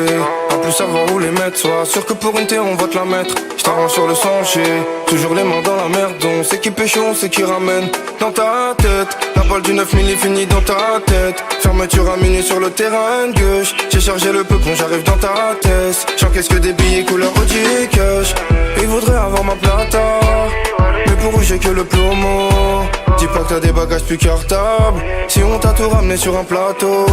en plus savoir où les mettre. Sois sûr que pour une terre on va te la mettre. J't'arrange sur le sentier, toujours les mains dans la merde. On sait qui pêche, on sait qui ramène. Dans ta tête, la balle du 9000 est finie dans ta tête. Fermeture à minuit sur le terrain de gauche. J'ai chargé le peupon, j'arrive dans ta tête. J'encaisse que des billets couleur Audi cash. Ils voudraient avoir ma plata, mais pour eux j'ai que le plomo. Dis pas que t'as des bagages plus cartables. Si on t'a tout ramené sur un plateau.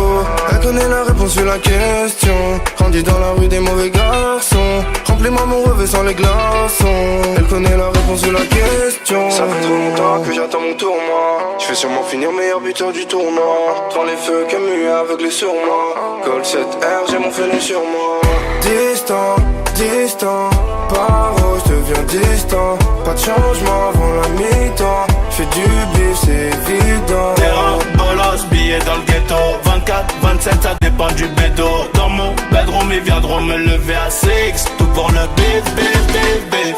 Elle connaît la réponse sur la question. Grandis dans la rue des mauvais garçons. Remplis-moi mon revêt sans les glaçons. Elle connaît la réponse sur la question. Ça fait trop longtemps que j'attends mon tour moi. Je vais sûrement finir meilleur buteur du tournoi. Prends les feux Camus aveuglé sur moi. Gold 7R, j'ai mon fenêtre sur moi. Distant, distant, paro, j'deviens distant. Pas de changement avant la mi-temps. J'fais du bif, c'est évident. Terrain, bolos, billets dans le ghetto. 24, 27, ça dépend du bédo. Dans mon bedroom, ils viendront me lever à 6. Tout pour le bif, bif, bif, bif.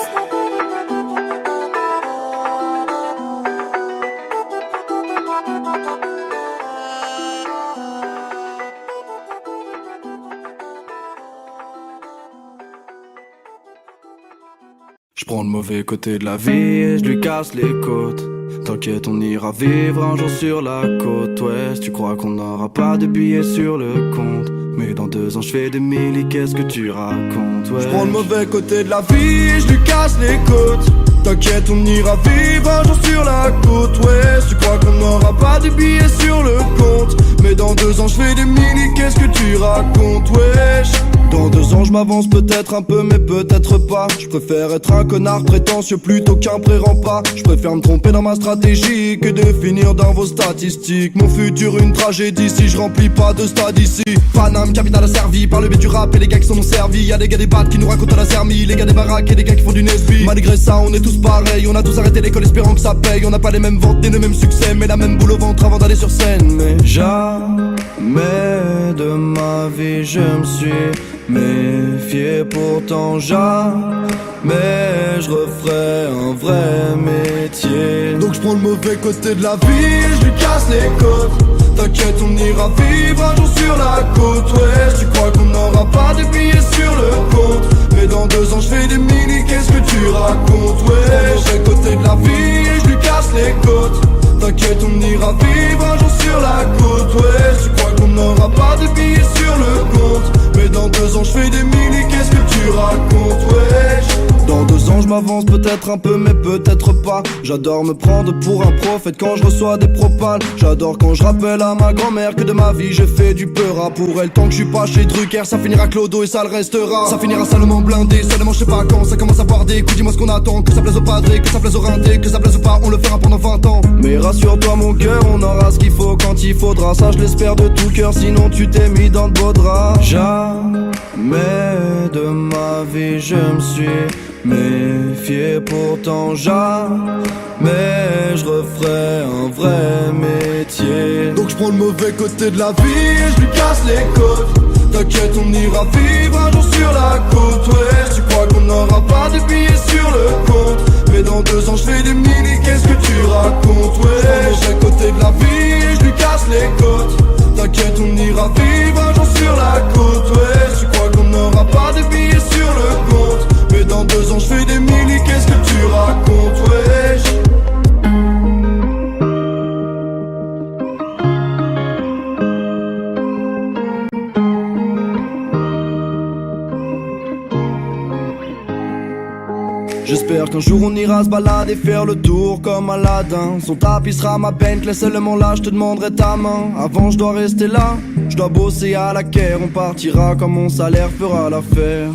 Je prends le mauvais côté de la vie et je lui casse les côtes. T'inquiète, on ira vivre un jour sur la côte ouest. Tu crois qu'on n'aura pas de billets sur le compte, mais dans 2 ans je fais des milli, qu'est-ce que tu racontes, ouais. Je prends le mauvais côté de la vie et je lui casse les côtes. T'inquiète, on ira vivre un jour sur la côte ouest. Tu crois qu'on n'aura pas de billets sur le compte, mais dans 2 ans je fais des milli, qu'est-ce que tu racontes, wesh. Dans 2 ans je m'avance peut-être un peu mais peut-être pas. Je préfère être un connard prétentieux plutôt qu'un pré-rempart. Je préfère me tromper dans ma stratégie que de finir dans vos statistiques. Mon futur une tragédie si je remplis pas de stade ici. Paname, capital asservi par le biais du rap et les gars qui sont servis. Y'a des gars des battes qui nous racontent la sermie, les gars des baraques et des gars qui font du Nesby. Malgré ça on est tous pareils, on a tous arrêté l'école espérant que ça paye. On n'a pas les mêmes ventes ni le même succès, mais la même boule au ventre avant d'aller sur scène. Mais Jamais de ma vie je me suis méfié, pourtant jamais je referai un vrai métier. Donc je prends le mauvais côté de la vie, je lui casse les côtes. T'inquiète, on ira vivre un jour sur la côte. Ouais, tu crois qu'on n'aura pas de billets sur le compte, mais dans 2 ans je fais des mini, qu'est-ce que tu racontes? Ouais, je prends le mauvais côté de la vie et je lui casse les côtes. T'inquiète, on ira vivre un jour sur la côte. Ouais, tu crois qu'on n'aura pas de billets sur le compte, mais dans 2 ans je fais des mini, qu'est-ce que tu racontes? Ouais. Dans 2 ans je m'avance peut-être un peu mais peut-être pas. J'adore me prendre pour un prophète quand je reçois des propales. J'adore quand je rappelle à ma grand-mère que de ma vie j'ai fait du peur. Pour elle tant que je suis pas chez Drucker, ça finira clodo et ça le restera. Ça finira salement blindé, seulement je sais pas quand ça commence à boire des coups. Dis-moi ce qu'on attend, que ça plaise au padré, que ça plaise au rinté, que ça plaise ou pas, on le fera pendant 20 ans. Mais rassure-toi mon cœur, on aura ce qu'il faut quand il faudra. Ça je l'espère de tout cœur, sinon tu t'es mis dans de beaux draps. Jamais de ma vie je me suis méfié, pourtant jamais je referai un vrai métier. Donc je prends le mauvais côté de la vie et je lui casse les côtes. T'inquiète, on ira vivre un jour sur la côte. Ouais, tu crois qu'on n'aura pas de billets sur le compte, mais dans 2 ans je fais des mini, qu'est-ce que tu racontes? Ouais, je prends le mauvais côté de la vie et je lui casse les côtes. T'inquiète, on ira vivre un jour sur la côte. Ouais, tu crois qu'on n'aura pas de billets sur le compte, mais dans 2 ans je fais des mini, qu'est-ce que tu racontes? Ouais. J'espère qu'un jour on ira se balader, faire le tour comme Aladdin. Son tapis sera ma Bentley, seulement là je te demanderai ta main. Avant je dois rester là, je dois bosser à la caire. On partira quand mon salaire fera l'affaire.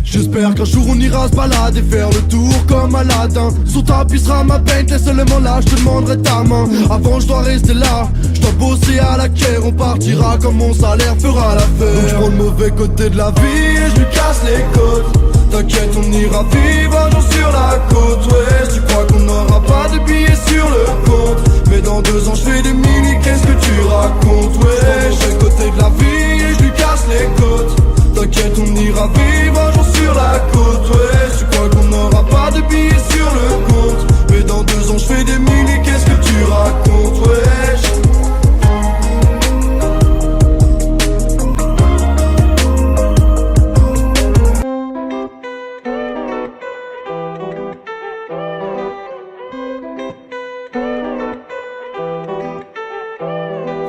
J'espère qu'un jour on ira se balader, faire le tour comme Aladdin. Son tapis sera ma Bentley, seulement là je te demanderai ta main. Avant je dois rester là, je dois bosser à la caire. On partira quand mon salaire fera l'affaire. Donc je prends le mauvais côté de la vie et je lui casse les côtes. T'inquiète, on ira vivre un jour sur la côte. Ouais, tu crois qu'on n'aura pas de billets sur le compte, mais dans 2 ans je fais des mini, qu'est-ce que tu racontes? Ouais, je fais le côté de la vie et je lui casse les côtes. T'inquiète, on ira vivre un jour sur la côte. Ouais, tu crois qu'on n'aura pas de billets sur le compte, mais dans 2 ans je fais des mini, qu'est-ce que tu racontes? Ouais.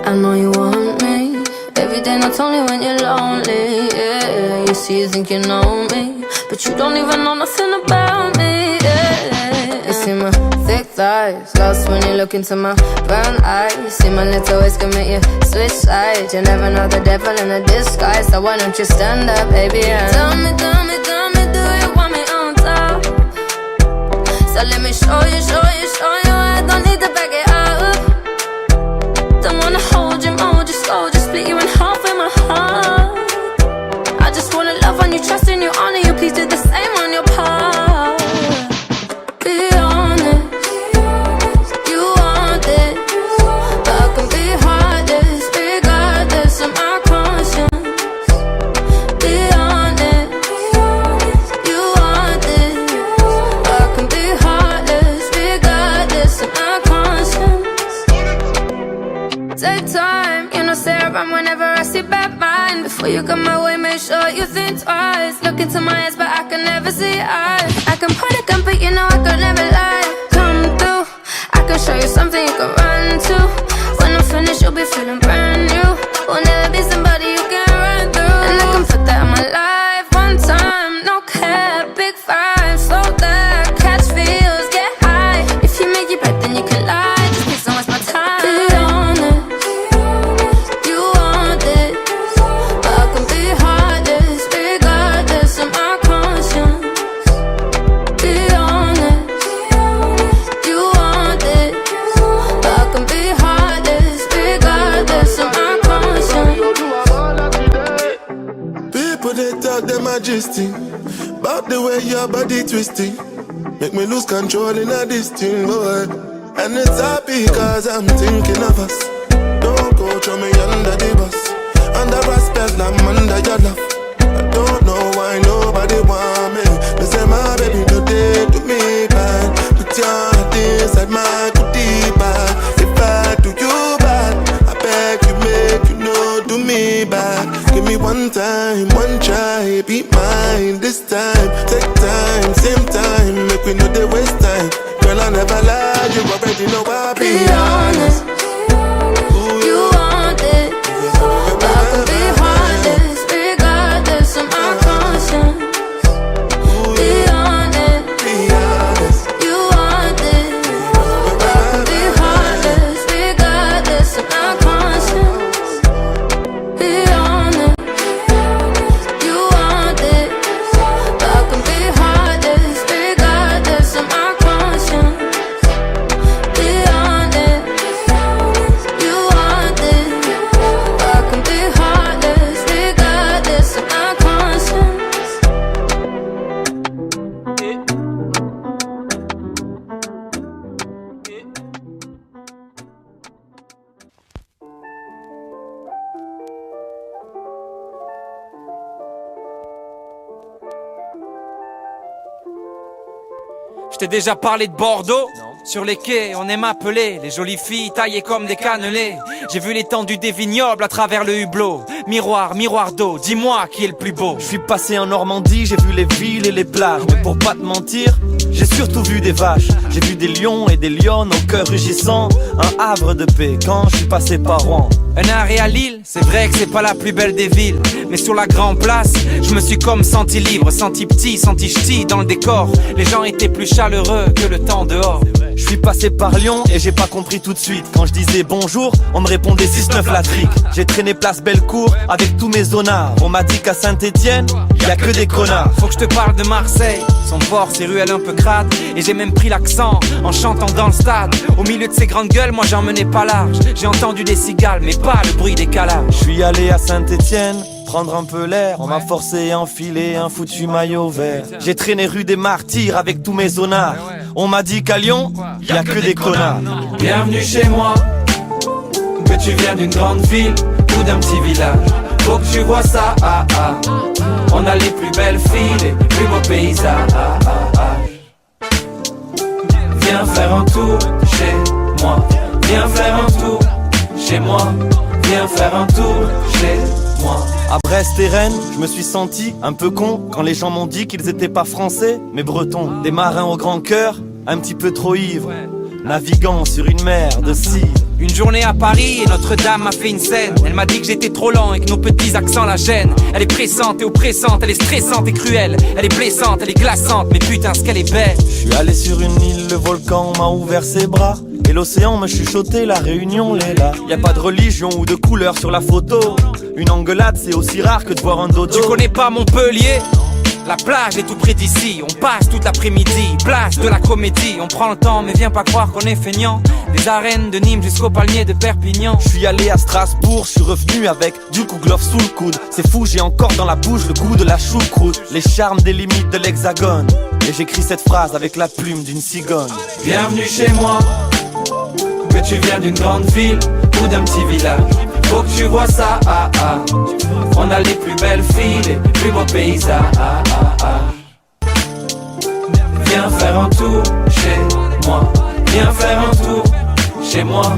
I know you want me every day, not only when you're lonely. Yeah, you see, you think you know me, but you don't even know nothing about me. Yeah, you see my thick thighs, lost when you look into my brown eyes. You see my little ways can make you switch sides. You never know the devil in a disguise, so why don't you stand up, baby? And tell me, do you want me on top? So let me show you, I don't need to back it up. Don't wanna hold you, mold you slow, just split you in half with my heart. I just wanna love on you, trust in you, honor you, please do the same on your part. Be honest, you want it, but I can be heartless, regardless of my conscience. Be honest, you want it, but I can be heartless, regardless of my conscience. Take time, you know, stay around whenever I see bad mind. Before you come my way, make sure you think twice. Look into my eyes, but I can never see eyes. I can point a gun, but you know I could never lie. Come through, I can show you something you can run to. When I'm finished, you'll be feeling brand new. Will never be somebody you can run through. And I can put that in my life one time, no cap, big five, slow that, catch feels, get high. If you make your bet, then you can lie. Just please don't waste my time. Be honest, you want it, but I can be heartless, regardless of my conscience. Be honest, you want it, but I can be heartless, regardless of my conscience. People they talk them majesty about the way your body twisting, make me lose control in a this thing, boy. And it's happy cause I'm thinking of us. Don't go through under your love. I don't know why nobody want me. They say my baby no day to me bad. Put your heart inside my goodie bag. If I do you bad, I beg you make you know do me bad. Give me one time, one try, be mine this time. Take time, same time, make we know they waste time. Girl, I never lie, you already know I be honest. You want it, I could be heartless, regardless of my conscience. Be honest, you want it, I could be heartless, regardless of my conscience. Be honest, you want it, I could be heartless, regardless of my conscience. Be honest, you want it, I can be heartless, regardless of my conscience. Je t'ai déjà parlé de Bordeaux. Sur les quais, on aime appeler les jolies filles taillées comme des cannelés. J'ai vu l'étendue des vignobles à travers le hublot. Miroir, miroir d'eau, dis-moi qui est le plus beau. Je suis passé en Normandie, j'ai vu les villes et les plages. Mais pour pas te mentir, j'ai surtout vu des vaches. J'ai vu des lions et des lionnes au cœur rugissant. Un havre de paix quand je suis passé par Rouen. Un arrêt à Lille, c'est vrai que c'est pas la plus belle des villes. Mais sur la grande place, je me suis comme senti libre, senti petit, senti ch'ti dans le décor. Les gens étaient plus chaleureux que le temps dehors. Je suis passé par Lyon et j'ai pas compris tout de suite. Quand je disais bonjour, on me répondait 6-9 la trique. J'ai traîné place Bellecour avec tous mes zonards. On m'a dit qu'à Saint-Étienne, y'a que des connards. Faut que je te parle de Marseille, son port, ses ruelles un peu crades. Et j'ai même pris l'accent en chantant dans le stade. Au milieu de ces grandes gueules, moi j'en menais pas large. J'ai entendu des cigales, mais pas le bruit des calages. Je suis allé à Saint-Étienne prendre un peu l'air, on m'a forcé à enfiler un foutu maillot vert. J'ai traîné rue des Martyrs avec tous mes zonards. On m'a dit qu'à Lyon, y'a que des connards. Bienvenue chez moi, que tu viens d'une grande ville ou d'un petit village. Faut que tu vois ça, ah ah. On a les plus belles filles, les plus beaux paysages. Viens faire un tour chez moi. Viens faire un tour chez moi. Viens faire un tour chez moi. À Brest et Rennes, je me suis senti un peu con quand les gens m'ont dit qu'ils étaient pas français mais bretons. Des marins au grand cœur, un petit peu trop ivres, naviguant sur une mer de cidre. Une journée à Paris et Notre-Dame m'a fait une scène. Elle m'a dit que j'étais trop lent et que nos petits accents la gênent. Elle est pressante et oppressante, elle est stressante et cruelle. Elle est blessante, elle est glaçante, mais putain ce qu'elle est belle. Je suis allé sur une île, le volcan m'a ouvert ses bras. Et l'océan me chuchotait, la Réunion l'est là. Y a pas de religion ou de couleur sur la photo. Une engueulade c'est aussi rare que de voir un dodo. Tu connais pas Montpellier? La plage est tout près d'ici, on passe toute l'après-midi, plage de la comédie, on prend le temps mais viens pas croire qu'on est feignant. Des arènes de Nîmes jusqu'au palmier de Perpignan. Je suis allé à Strasbourg, je suis revenu avec du Kouglof sous le coude. C'est fou, j'ai encore dans la bouche le goût de la choucroute. Les charmes des limites de l'hexagone. Et j'écris cette phrase avec la plume d'une cigogne. Bienvenue chez moi, que tu viens d'une grande ville ou d'un petit village. Faut que tu vois ça, ah ah. On a les plus belles filles, les plus beaux paysages. Viens faire un tour chez moi. Viens faire un tour chez moi.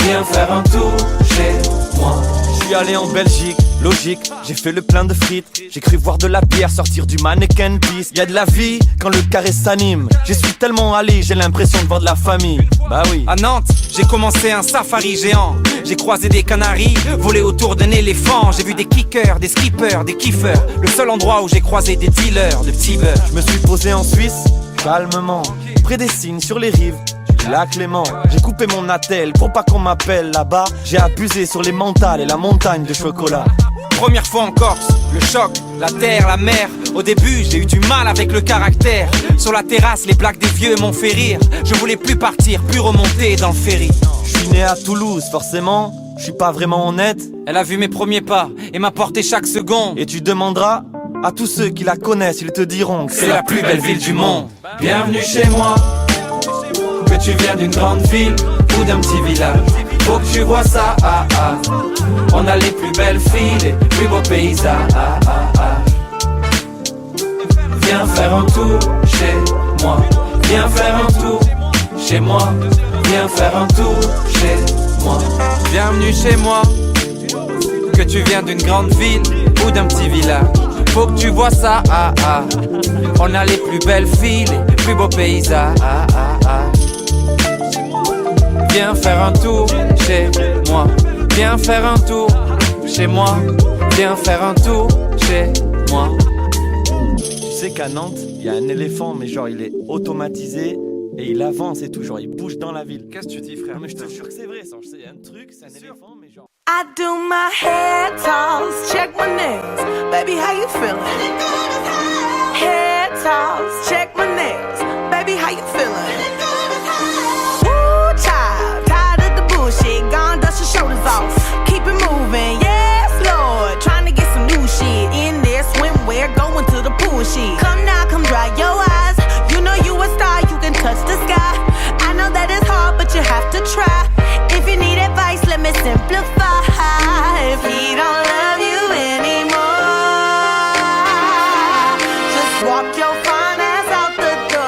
Viens faire un tour chez moi. Je suis allé en Belgique, logique, j'ai fait le plein de frites. J'ai cru voir de la bière sortir du mannequin piece. Y'a de la vie quand le carré s'anime. J'y suis tellement allé, j'ai l'impression de voir de la famille. Bah oui. À Nantes, j'ai commencé un safari géant. J'ai croisé des canaris, volé autour d'un éléphant. J'ai vu des kickers, des skippers, des kiffeurs. Le seul endroit où j'ai croisé des dealers de petits beurre. Je me suis posé en Suisse, calmement, près des cygnes sur les rives. La Clément, j'ai coupé mon attel pour pas qu'on m'appelle là-bas. J'ai abusé sur les mentales et la montagne de chocolat. Première fois en Corse, le choc, la terre, la mer. Au début, j'ai eu du mal avec le caractère. Sur la terrasse, les blagues des vieux m'ont fait rire. Je voulais plus partir, plus remonter dans le ferry. Je suis né à Toulouse, forcément, je suis pas vraiment honnête. Elle a vu mes premiers pas et m'a porté chaque seconde. Et tu demanderas à tous ceux qui la connaissent, ils te diront que c'est la plus belle ville du monde. Bienvenue chez moi, que tu viens d'une grande ville ou d'un petit village. Faut que tu vois ça, ah ah. On a les plus belles belles filles, les plus beaux paysages. Viens faire un tour chez moi. Viens faire un tour chez moi. Viens faire un tour chez moi. Bienvenue chez moi. Que tu viens d'une grande ville ou d'un petit village, faut que tu vois ça. On a les plus belles filles, les plus beaux paysages. Viens faire un tour chez moi. Viens faire un tour chez moi. Viens faire un tour chez moi. Tu sais qu'à Nantes, il y a un éléphant, mais genre il est automatisé et il avance et tout, genre il bouge dans la ville. Qu'est-ce que tu dis, frère? Mais je te jure que c'est vrai, ça. Je sais, il y a un truc, c'est un éléphant, mais genre. I do my hair toss, check my nails. Baby, how you feeling? Hair toss, check my nails. Baby, how you feeling? Woo, child, tired of the bullshit. Gone, dust your shoulders off. Keep it moving, yes, Lord. Trying to get some new shit in there. Swimwear, going to the pool shit. Come now, come dry your eyes. You know you a star, you can touch the sky. I know that it's hard, but you have to try. If you need advice, let me simplify. If he don't love you anymore, just walk your fine ass out the door.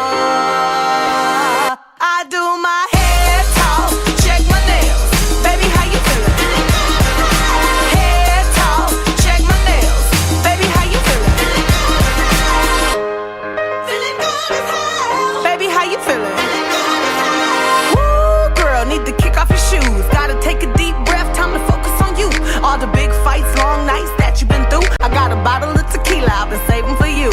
I do my hair talk, check my nails. Baby, how you feeling? Hair talk, check my nails. Baby, how you feeling? Feeling good as hell. Baby, how you feeling? Woo, girl, need to kick off your shoes. Gotta take a deep breath, time to focus on you. All the big fights, long nights that you've been through. I got a bottle of tequila I've been saving for you.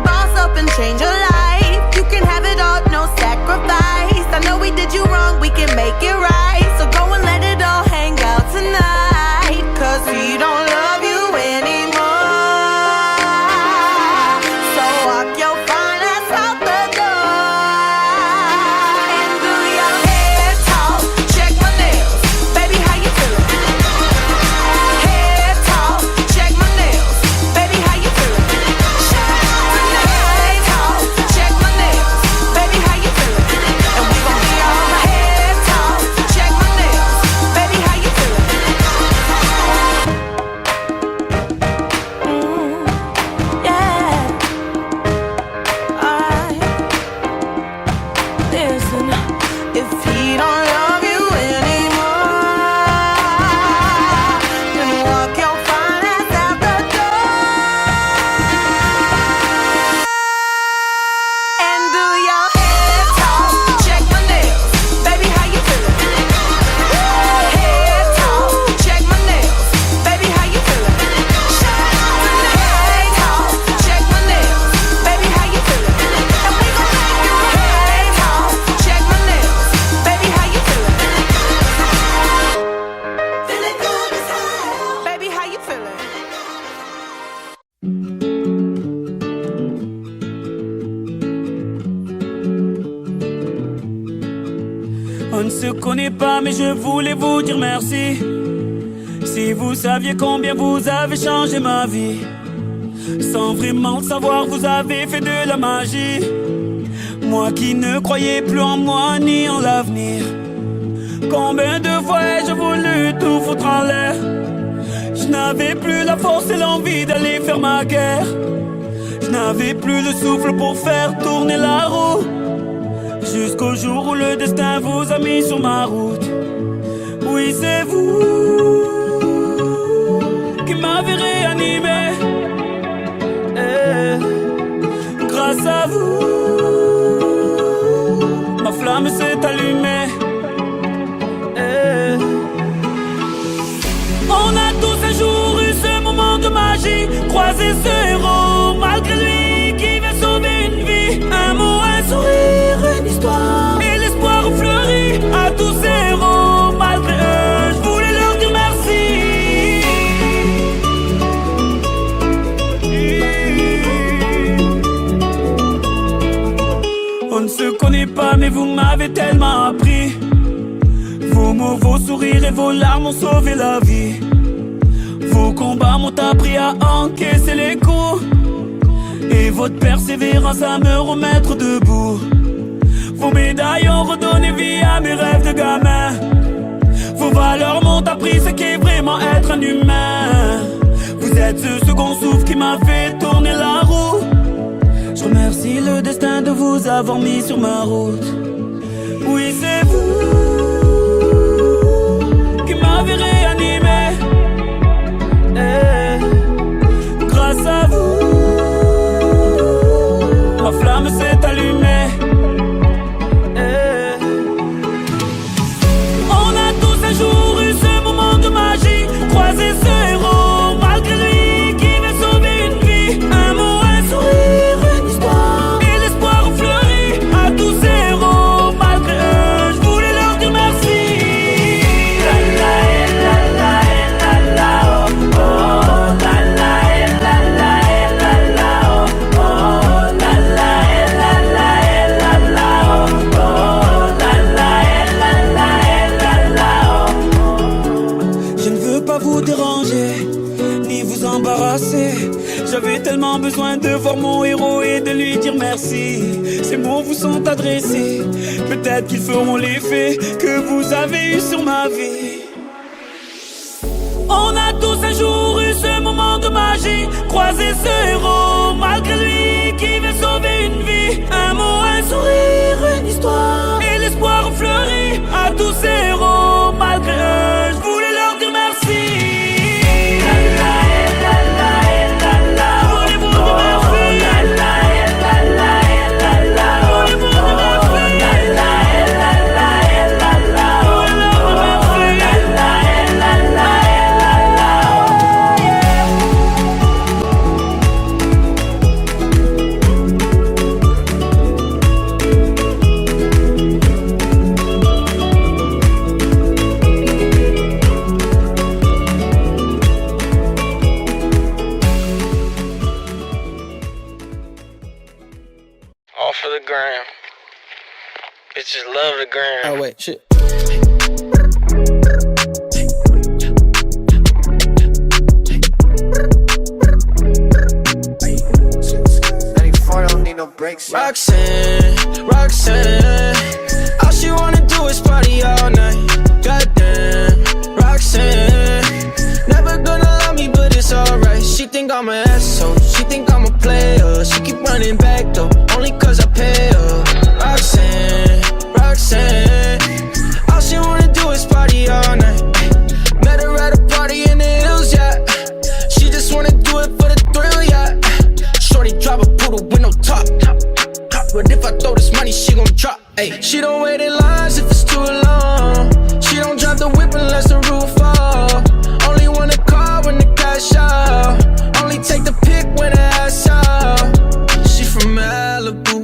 Boss up and change your life. You can have it all, no sacrifice. I know we did you wrong, we can make it right. So go and let it all hang out tonight. Cause he don't love you anymore. So walk your fine ass out the door. And do your hair talk, check my nails. Baby, how you feeling? Hair talk, check my nails. Baby, how you feeling? Hair talk, check my nails. Baby, how you feeling? And we gon' be all hair talk, check my nails. Baby, how you feeling? Yeah. Alright. Listen, if he don't love you anymore, then walk your fine ass out the door. And do your hair talk, check my nails. Baby, how you feeling? Hair talk, check my nails. Baby, how you feeling? Hair talk, check my nails. Baby, how you feeling? And we gon' make it right. Hair talk, check my nails. Baby, how you feeling? Feeling good as hell. Baby, how you feeling? On ne se connaît pas mais je voulais vous dire merci. Si vous saviez combien vous avez changé ma vie. Sans vraiment le savoir vous avez fait de la magie. Moi qui ne croyais plus en moi ni en l'avenir. Combien de fois ai-je voulu tout foutre en l'air. Je n'avais plus la force et l'envie d'aller faire ma guerre. Je n'avais plus le souffle pour faire tourner la roue. Jusqu'au jour où le destin vous a mis sur ma route. Oui, c'est vous qui m'avez réanimé. Grâce à vous, ma flamme s'est allumée. On a tous un jour eu ce moment de magie. Croiser ce héros malgré lui qui veut sauver une vie. Un mot, un sourire, une histoire et l'espoir fleurit. À tous ces héros malgré eux, je voulais leur dire merci. On ne se connaît pas mais vous m'avez tellement appris. Vos mots, vos sourires et vos larmes ont sauvé la vie. Vos combats m'ont appris à encaisser les coups. Et votre persévérance à me remettre debout. Vos médailles ont redonné vie à mes rêves de gamin. Vos valeurs m'ont appris ce qu'est vraiment être un humain. êtes ce second souffle qui m'a fait tourner la roue. Je remercie le destin de vous avoir mis sur ma route. Oui, c'est vous qui m'avez réanimé. Grâce à vous, ma flamme s'est allumée. On a tous un jour eu ce moment de magie, croisé ce héros malgré lui qui veut sauver une vie. Un mot, un sourire, une histoire, et l'espoir fleuri à tous ces héros. Malgré eux, je voulais leur dire merci. La la la la la la oh oh. La la la la la la oh oh. La la la la la la oh oh. La la la la la oh. Je ne veux pas vous déranger ni vous embarrasser. J'avais tellement besoin de voir mon héros et de lui dire merci. Ces mots vous sont adressés, peut-être qu'ils feront l'effet que vous avez eu sur ma vie. On a tous un jour eu ce moment de magie, croisé ce héros malgré lui qui veut sauver une vie. Un mot, un sourire, une histoire, et l'espoir fleuri à tous ces héros. Malgré eux, je voulais leur dire merci. La la la la la la. Voulez-vous dire merci? La la la la la la. Voulez-vous dire merci? La la la la la la. Voulez-vous dire merci? La la la la la la. All for the gram. Bitches love the gram. Oh, wait, shit. Don't need no breaks. Roxanne, Roxanne, all she wanna do is party all night. Goddamn, Roxanne, never gonna love me, but it's alright. She think I'm an asshole, she think I'm a player. She keep running back though, only cause I pay her. Roxanne, Roxanne, all she wanna do is party all night. Met her at a party in the hills, yeah. She just wanna do it for the thrill, yeah. Shorty drive a poodle with no top. But if I throw this money, she gon' drop. Ay. She don't wait in lines if it's too long. She don't drive the whip unless the roof fall. Only want a car when the cash out. Only take the pic when the ass out. She from Malibu,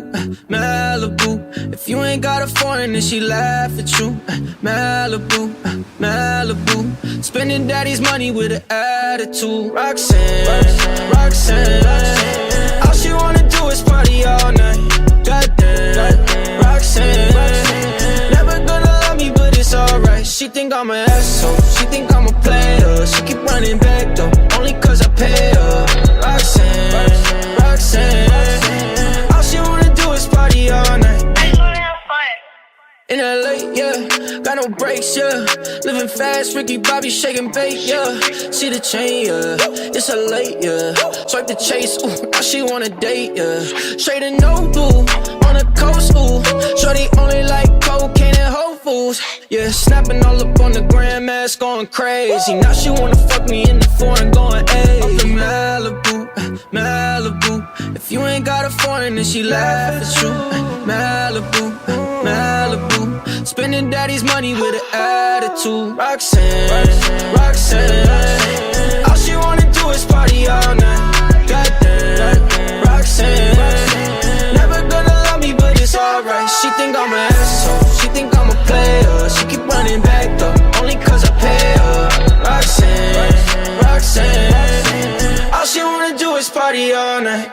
Malibu. If you ain't got a foreign, then she laugh at you. Malibu, Malibu. Spending daddy's money with an attitude. Roxanne, Roxanne, Roxanne. All she wanna do is party all night. Goddamn, Roxanne, Roxanne. Never gonna love me, but it's alright. She think I'm an asshole, she think I'm a player. She keep running back though, only cause I pay her. Roxanne, Roxanne, Roxanne. All she wanna do is party all night. In LA, yeah, got no brakes, yeah. Living fast, Ricky Bobby shaking bait, yeah. See the chain, yeah, it's a late, yeah. Swipe the chase, ooh, now she wanna date, yeah. Straight and no blue, on the coast, ooh. Shorty only like cocaine and Whole Foods, yeah. Snapping all up on the grandmas, going crazy. Now she wanna fuck me in the foreign, going ayy. Up in Malibu, Malibu. If you ain't got a foreign, then she laugh at you. Malibu, Malibu. Spending daddy's money with an attitude. Roxanne, Roxanne, Roxanne. All she wanna do is party all night. Goddamn, Roxanne, Roxanne. Never gonna love me, but it's alright. She think I'm an asshole, she think I'm a player. She keep running back though, only cause I pay her. Roxanne, Roxanne, Roxanne. All she wanna do is party all night.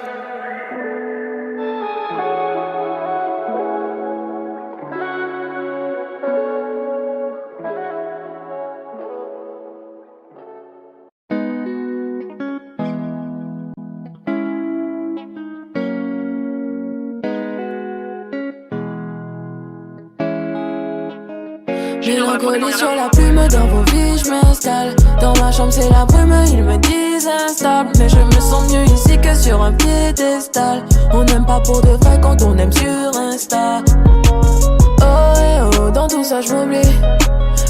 Mélancolie sur la plume, dans vos vies je m'installe. Dans ma chambre c'est la brume, ils me disent instable. Mais je me sens mieux ici que sur un piédestal. On n'aime pas pour de vrai quand on aime sur Insta. Oh et oh, dans tout ça je m'oublie.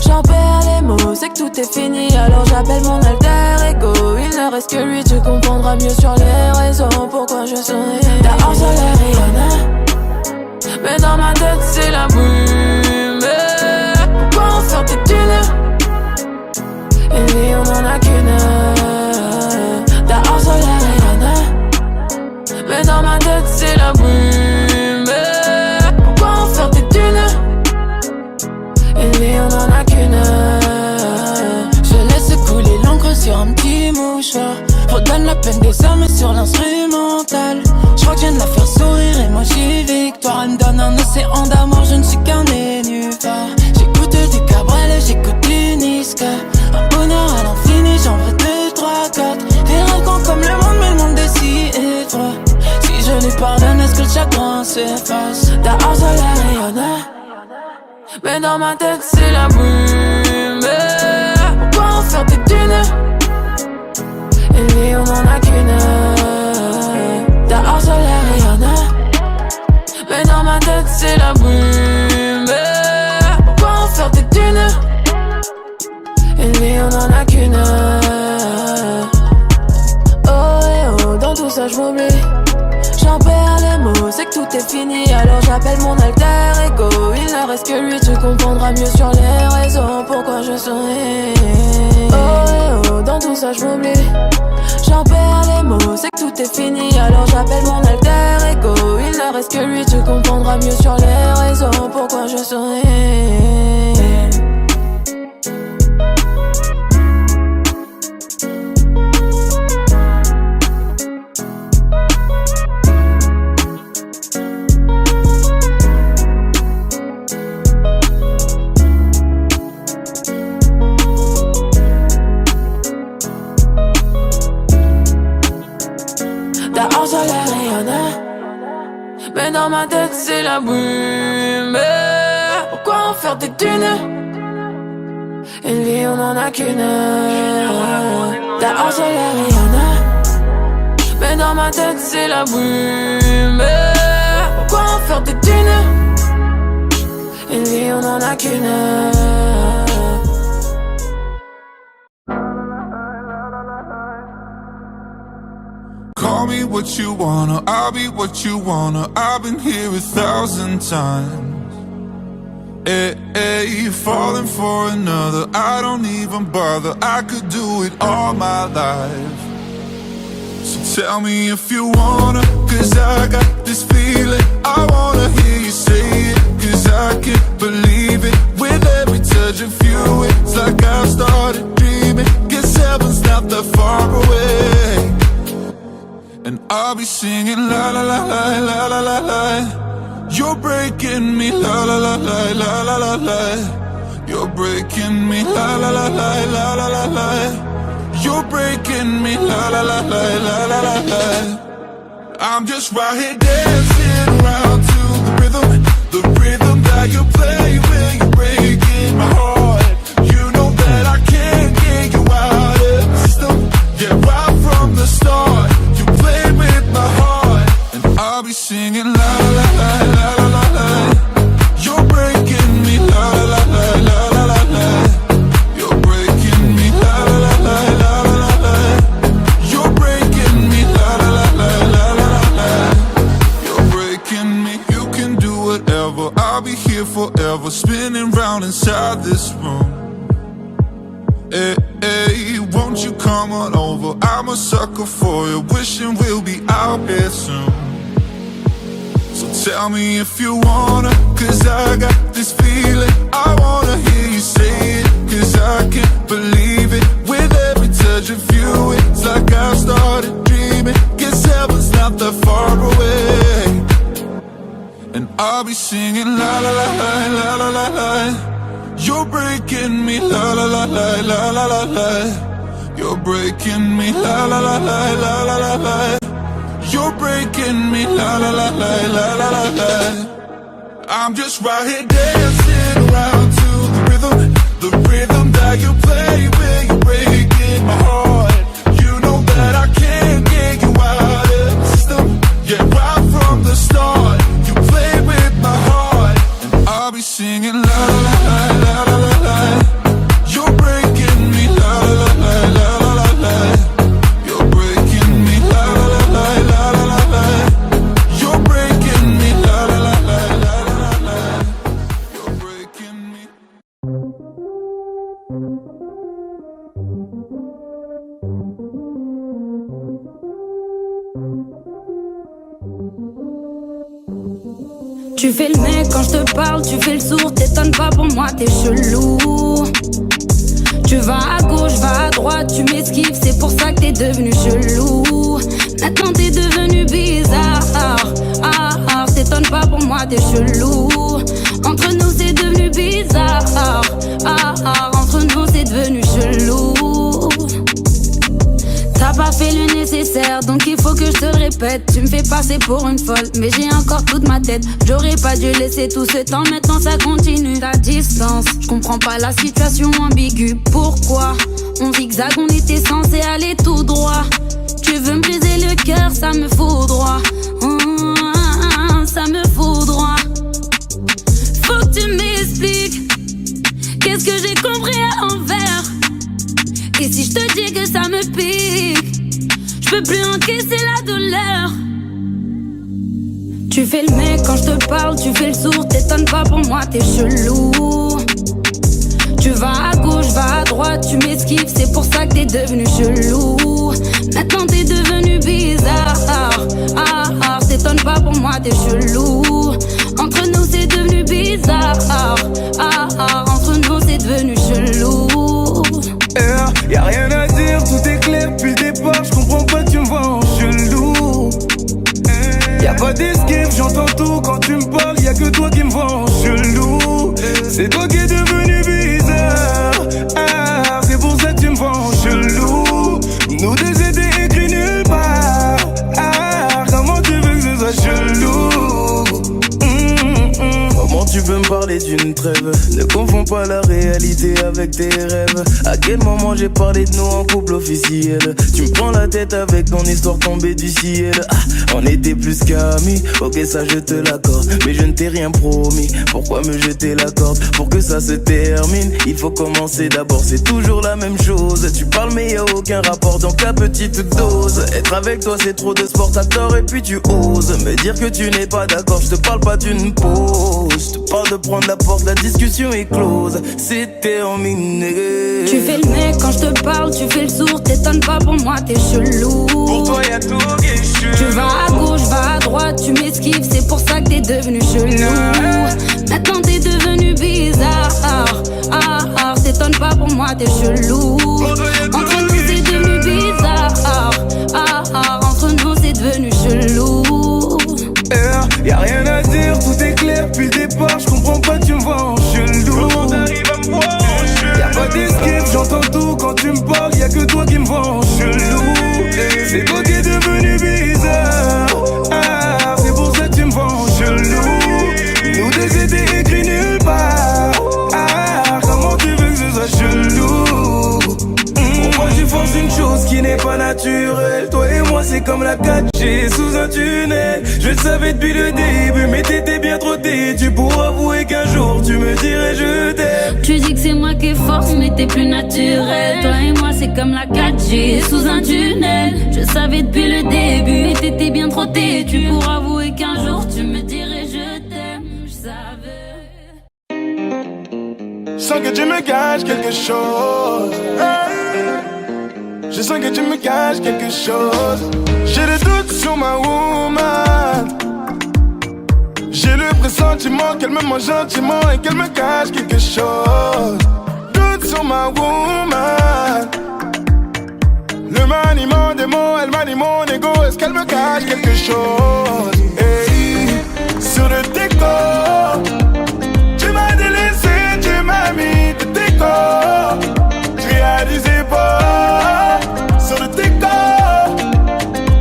J'en perds les mots, c'est que tout est fini. Alors j'appelle mon alter ego. Il ne reste que lui, tu comprendras mieux sur les raisons pourquoi je souris. Dehors soleil Rihanna, mais dans ma tête c'est la brume. Pourquoi en faire des thunes? Et lui on en a qu'une. Dehors soleil Rihanna, mais dans ma tête c'est la brume. Pourquoi en faire des thunes? Et lui on en a qu'une. Je laisse couler l'encre sur un petit mouchoir. Redonne la peine des armes sur l'instrumental. Je crois que je viens de la faire sourire et moi j'y victoire. Elle me donne un océan d'amour, je ne suis qu'un nénuphar. J'écoute du Cabrel et j'écoute du Niska. Un bonheur à l'infini, j'en veux 2, 3, 4. Des rêves grands comme le monde, mais le monde est si étroit. Si je lui pardonne, est-ce que le chagrin s'efface? Dehors soleil Rihanna, mais dans ma tête c'est la brume. Pourquoi en faire des thunes? Et lui on en a qu'une. Dehors soleil Rihanna, mais dans ma tête c'est la brume. Pourquoi en faire des thunes? Et lui on en a qu'une. Oh et oh, dans tout ça je m'oublie. J'en perds les mots, c'est que tout est fini. Alors j'appelle mon alter ego. Il ne reste que lui, tu comprendras mieux sur les raisons pourquoi je souris. Oh et oh, dans tout ça je m'oublie. J'en perds les mots, c'est que tout est fini. Alors j'appelle mon alter ego. Il ne reste que lui, tu comprendras mieux sur les raisons pourquoi je souris. Dehors soleil Rihanna, mais dans ma tête c'est la brume. Pourquoi en faire des thunes? Et lui on en a qu'une. Dehors soleil Rihanna, mais dans ma tête c'est la brume. Pourquoi en faire des thunes? Et lui on en a qu'une. Call me what you wanna, I'll be what you wanna. I've been here 1,000 times. Hey, hey, falling for another, I don't even bother. I could do it all my life. So tell me if you wanna, cause I got this feeling. I wanna hear you say it, cause I can't believe it. With every touch of you, it's like I've started dreaming. Guess heaven's not that far away. And I'll be singing la la la la la la la la. You're breaking me la la la la la la la la. You're breaking me la la la la la la la la. You're breaking me la la la la la la la la. I'm just right here dancing around to the rhythm that you play when you're breaking my heart. You know that I can't get you out of the system. Yeah, right from the start. Played with my heart, and I'll be singing la la la la la la la. You're breaking me la la la la la la la. You're breaking me la la la la la la la. You're breaking me la la la la la la la. You're breaking me. You can do whatever. I'll be here forever, spinning round inside this room. Hey, hey, won't you come on over? I'm a sucker for you, wishing we'll be out here soon. So tell me if you wanna, cause I got this feeling. I wanna hear you say it, cause I can't believe it. With every touch of you, it's like I've started dreaming. Guess heaven's not that far away. And I'll be singing la la la la la la la la. You're breaking me la la la la la la la la. You're breaking me la la la la la la la la. You're breaking me la la la la la la la la. I'm just right here dancing around to the rhythm The rhythm that you play when you're breaking my heart. You know that I can't get you out of the system. Yeah, right from the start, you play with my heart. And I'll be singing la la la la la la la. You're breaking me la la la la la la la. You're breaking me la la la la la la la. You're breaking me la la la la la la la. You're breaking me. Tu fais le mec quand je te parle, tu fais le sourd, t'étonnes pas pour moi, t'es chelou. Tu vas à gauche, vas à droite, tu m'esquives, c'est pour ça que t'es devenu chelou. Maintenant t'es devenu bizarre, t'étonnes pas pour moi, t'es chelou. Entre nous c'est devenu bizarre, entre nous c'est devenu chelou. T'as pas fait le nécessaire, donc il faut que je te le répète. Tu me fais passer pour une folle, mais j'ai encore toute ma tête. J'aurais pas dû laisser tout ce temps, maintenant ça continue. Ta distance, je comprends pas la situation ambiguë. Pourquoi on zigzag, on était censé aller tout droit. Tu veux me briser le cœur, ça me foudroie. Ça me foudroie. Faut que tu m'expliques qu'est-ce que j'ai compris à l'envers. Et si je te dis que ça me pique, je peux plus encaisser la douleur. Tu fais le mec quand je te parle, tu fais le sourd, t'étonnes pas pour moi, t'es chelou. Tu vas à gauche, vas à droite, tu m'esquives, c'est pour ça que t'es devenu chelou. Maintenant t'es devenu bizarre, t'étonnes pas pour moi, t'es chelou. Entre nous c'est devenu bizarre, entre nous c'est devenu chelou. Y'a rien à dire, tout est clair depuis le départ. J'comprends pas, tu me vois en chelou. Y'a pas d'escape, j'entends tout quand tu me parles. Y'a que toi qui me vois en chelou. C'est toi qui es devenu bizarre. C'est pour ça que tu me vois en chelou. Nous deux c'était écrit nulle part. Comment tu veux que ce soit chelou? Comment tu peux me parler d'une trêve? Ne confonds pas la réalité avec tes rêves. À quel moment j'ai parlé de nous en couple officiel? Tu me prends la tête avec ton histoire tombée du ciel. On était plus qu'amis, ok ça je te l'accorde. Mais je ne t'ai rien promis, pourquoi me jeter la corde? Pour que ça se termine, il faut commencer d'abord. C'est toujours la même chose, tu parles mais y'a aucun rapport. Donc à petite dose, être avec toi c'est trop de sport. T'as tort et puis tu oses me dire que tu n'es pas d'accord. Je te parle pas d'une pause, je te parle de prendre la porte, la discussion est close. C'est terminé. Tu fais le mec quand je te parle, tu fais le sourd, t'étonnes pas pour moi, t'es chelou. Pour toi y'a tout qui est chelou. Tu vas à gauche, vas à droite, tu m'esquives, c'est pour ça que t'es devenu chelou. Maintenant t'es devenu bizarre, t'étonnes pas pour moi, t'es chelou. Entre nous c'est devenu bizarre, entre nous c'est devenu chelou. Y'a rien à dire, tout est clair depuis le départ. J'comprends pas, tu me vois en chelou. Comment t'arrives à me voir en chelou? Y'a pas d'escape, j'entends tout quand tu me parles. Y'a que toi qui me vois en chelou. C'est toi qui es devenu bizarre. C'est pour ça que tu me vois en chelou. Nous deux c'était écrit nulle part. Comment tu veux que ce soit chelou? Pourquoi tu forces une chose qui n'est pas naturelle? Toi et moi c'est comme la 4G sous un tunnel. Je le savais depuis le début mais t'étais bien trop têtu pour avouer qu'un jour tu me dirais je t'aime. Tu dis que c'est moi qui force mais t'es plus naturel. Toi et moi c'est comme la 4G sous un tunnel. Je savais depuis le début mais t'étais bien trop têtu pour avouer qu'un jour tu me dirais je t'aime. Je savais. Je sens que tu me caches quelque chose. Je sens que tu me caches quelque chose. J'ai des doutes sur ma woman. J'ai le pressentiment qu'elle me mange gentiment et qu'elle me cache quelque chose. Doute sur ma woman. Le maniement des mots, elle manie mon ego. Est-ce qu'elle me cache quelque chose? Hey, sur le décor, tu m'as délaissé, tu m'as mis de décor. Je réalisais pas. Sur le décor,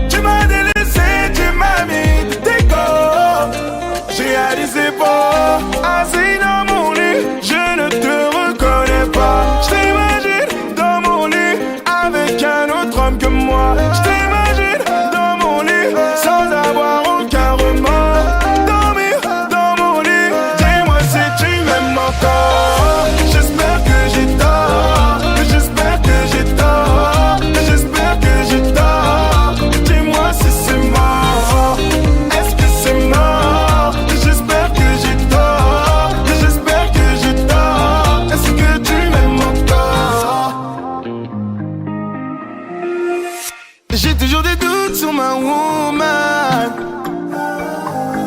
tu m'as délaissé, tu m'as mis de décor. Je réalisais pas. Assis dans mon lit, je ne te reconnais pas. moi. Je t'imagine dans mon lit sans avoir aucun remords. Dormir dans mon lit, dis-moi si tu m'aimes encore. J'espère que j'ai tort, j'espère que j'ai tort, j'espère que j'ai tort. Dis-moi si c'est mort, est-ce que c'est mort? J'espère que j'ai tort, j'espère que j'ai tort. Est-ce que tu m'aimes encore? J'ai toujours des doutes sur ma woman.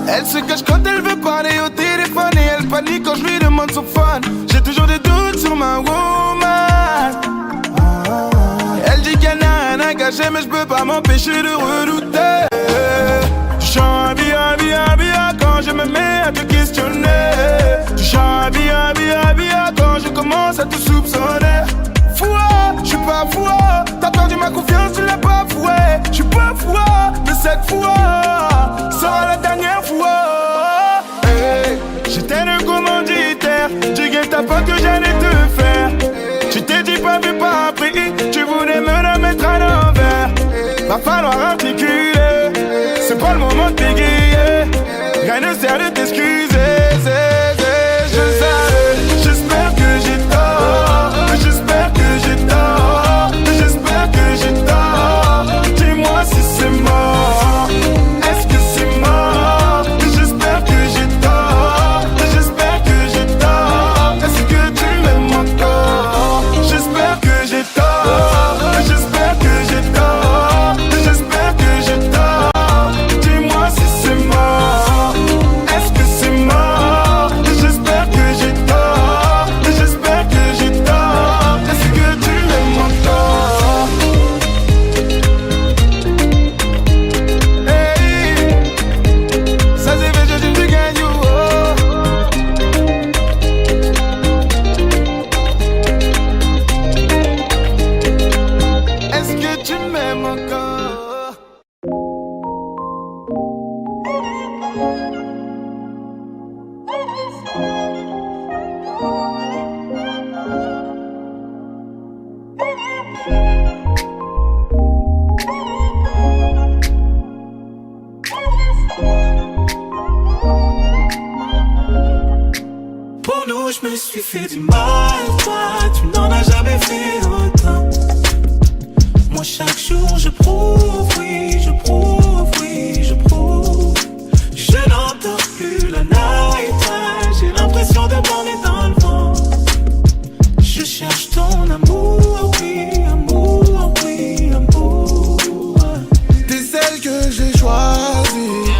Elle se cache quand elle veut parler au téléphone et elle panique quand je lui demande son phone. J'ai toujours des doutes sur ma woman. Elle dit qu'elle n'a rien à cacher mais je peux pas m'empêcher de redouter. Tu chantes bien quand je me mets à te questionner. Tu chantes bien quand je commence à te soupçonner. Fouah, je suis pas fouah. T'as perdu ma confiance, tu l'as pas foué. Je suis pas fouah, mais cette fois sera la dernière fois. Hey, j'étais le commanditaire du guet-apens que j'allais te faire. Tu t'es dit pas vu pas appris, tu voulais me la mettre à l'envers. Va falloir articuler, c'est pas le moment de bégayer. Rien ne sert de t'excuser, je savais. J'espère que j'ai tort, j'espère que j'ai tort, j'espère que j'ai tort. Dis-moi si c'est mort, est-ce que c'est mort? J'espère que j'ai tort, j'espère que j'ai tort. Est-ce que tu m'aimes encore? J'espère que j'ai tort, j'espère que j'ai tort, j'espère que j'ai tort. Dis-moi si c'est mort, est-ce que c'est mort? J'espère que j'ai tort, j'espère que j'ai tort. Est-ce que tu m'aimes encore? Hey, ça c'est fait, je dis gagne, oh. Est-ce que tu m'aimes encore? Pour nous, je me suis fait du mal. Toi, tu n'en as jamais fait autant. Moi, chaque jour, je prouve, oui, je prouve, oui, je prouve. Je n'entends plus la night. J'ai l'impression de m'emmener dans le vent. Je cherche ton amour, oui, amour, oui, amour. T'es celle que j'ai choisie,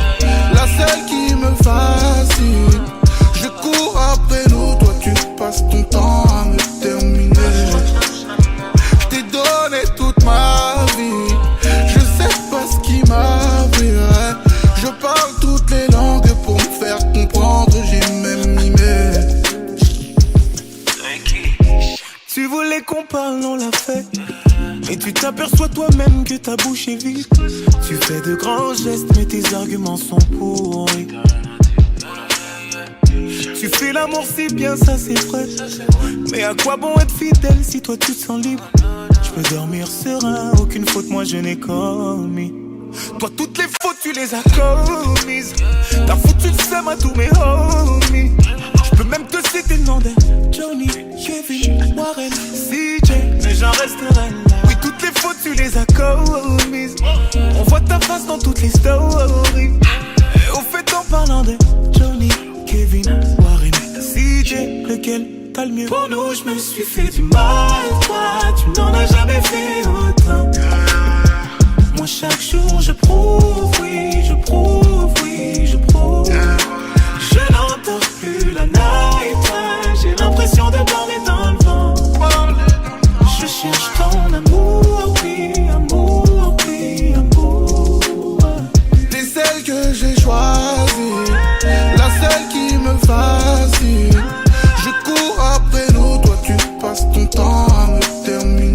la seule qui me fascine. Je cours après nous, toi tu passes ton temps à me terminer. Je t'ai donné toute ma vie, je sais pas ce qui m'arriverait. Je parle toutes les langues pour me faire comprendre, j'ai même mimé. Tu voulais qu'on parle, on l'a fait. Mais tu t'aperçois toi-même que ta bouche est vide. Tu fais de grands gestes, mais tes arguments sont pourris. Tu fais l'amour si bien, ça c'est vrai. Mais à quoi bon être fidèle si toi tu te sens libre? Je peux dormir serein, aucune faute moi je n'ai commis. Toi toutes les fautes tu les as commises. T'as foutu le seum à tous mes homies. Je peux même te citer le nom de Johnny, Kevin, Warren, CJ, mais j'en resterai là. Oui, toutes les fautes tu les as commises. On voit ta face dans toutes les stories. Et au fait en parlant de Johnny, Kevin, Warren, CJ, lequel t'as le mieux? Pour nous je me suis fait du mal. Toi tu n'en as jamais fait autant. Moi chaque jour je prouve, oui, je prouve, oui, je prouve. Je n'entends plus la night. J'ai l'impression de parler dans le vent. Je cherche ton amour, oui, amour, oui, amour. T'es celle que j'ai choisie, la seule qui me fascine. Je cours après nous, toi tu passes ton temps à me terminer.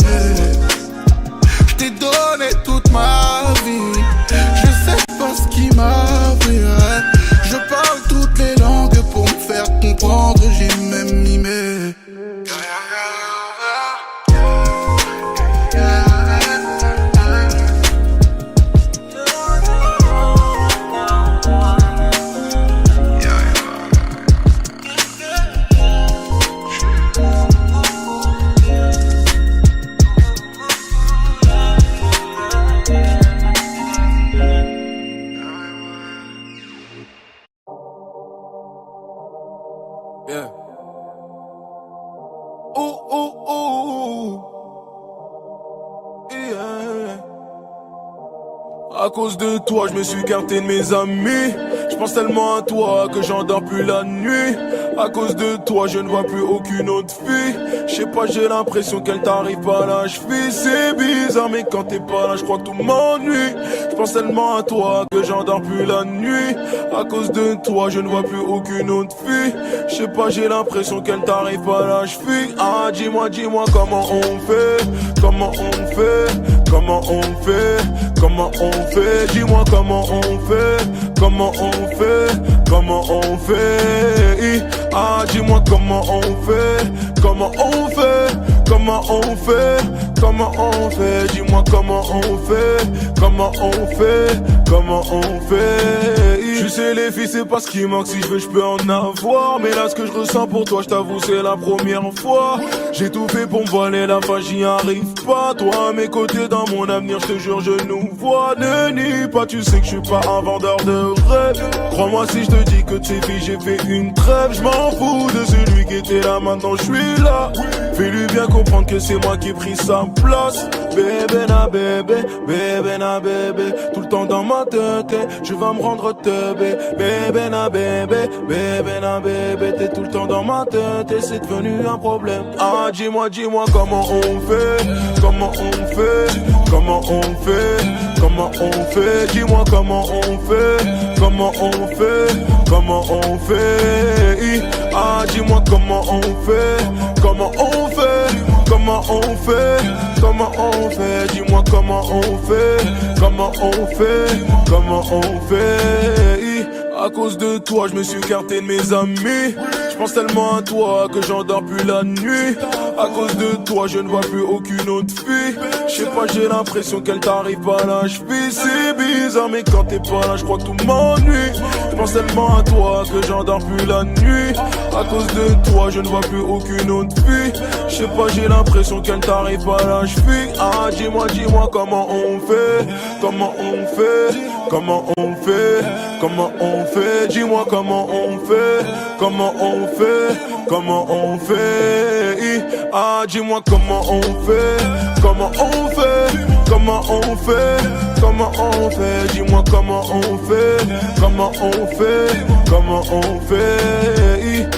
À cause de toi, je me suis écarté de mes amis. Je pense tellement à toi que j'endors plus la nuit. À cause de toi, je ne vois plus aucune autre fille. Je sais pas, j'ai l'impression qu'elle t'arrive pas à la cheville. C'est bizarre, mais quand t'es pas là, je crois que tout m'ennuie. Je pense tellement à toi que j'endors plus la nuit. À cause de toi, je ne vois plus aucune autre fille. Je sais pas, j'ai l'impression qu'elle t'arrive pas à la cheville. Ah, dis-moi comment on fait. Comment on fait. Comment on fait. Comment on fait. Dis-moi comment on fait. Comment on fait. Comment on fait. Ah, dis-moi comment on fait. Comment on fait. Comment on fait. Comment on fait. Dis-moi comment on fait. Comment on fait. Comment on fait. Je sais les filles c'est pas ce qui manque. Si je veux je peux en avoir. Mais là ce que je ressens pour toi je t'avoue c'est la première fois. J'ai tout fait pour me voiler la fin j'y arrive pas. Toi à mes côtés dans mon avenir je te jure je nous vois. Ne nie pas tu sais que je suis pas un vendeur de rêves. Crois-moi si je te dis que de ces filles j'ai fait une trêve. Je m'en fous de celui qui était là maintenant je suis là. Fais-lui bien comprendre que c'est moi qui ai pris sa place. Bébé na bébé, bébé na bébé. Tout le temps dans ma tête, je vais me rendre teubé. Bébé na bébé, bébé na bébé. T'es tout le temps dans ma tête et c'est devenu un problème. Ah dis-moi comment on fait. Comment on fait. Comment on fait. Comment on fait. Dis-moi comment on fait. Comment on fait. Comment on fait. Ah dis-moi comment on fait. Comment on fait. Comment on fait. Comment on fait. Dis-moi comment on fait. Comment on fait. Comment on fait. À cause de toi je me suis écarté de mes amis. Je pense tellement à toi que j'endors plus la nuit. À cause de toi je ne vois plus aucune autre fille. Je sais pas j'ai l'impression qu'elle t'arrive pas à la cheville. C'est bizarre mais quand t'es pas là je crois que tout m'ennuie. Je pense tellement à toi que j'endors plus la nuit. À cause de toi je ne vois plus aucune autre fille. Je sais pas j'ai l'impression qu'elle t'arrive pas à la cheville. Ah dis-moi comment on fait. Comment on fait. Comment on fait. Comment on fait. Dis-moi comment on fait. Comment on fait. Comment on fait. Ah dis-moi comment on fait. Comment on fait. Comment on fait. Comment on fait. Dis-moi comment on fait. Comment on fait. Comment on fait.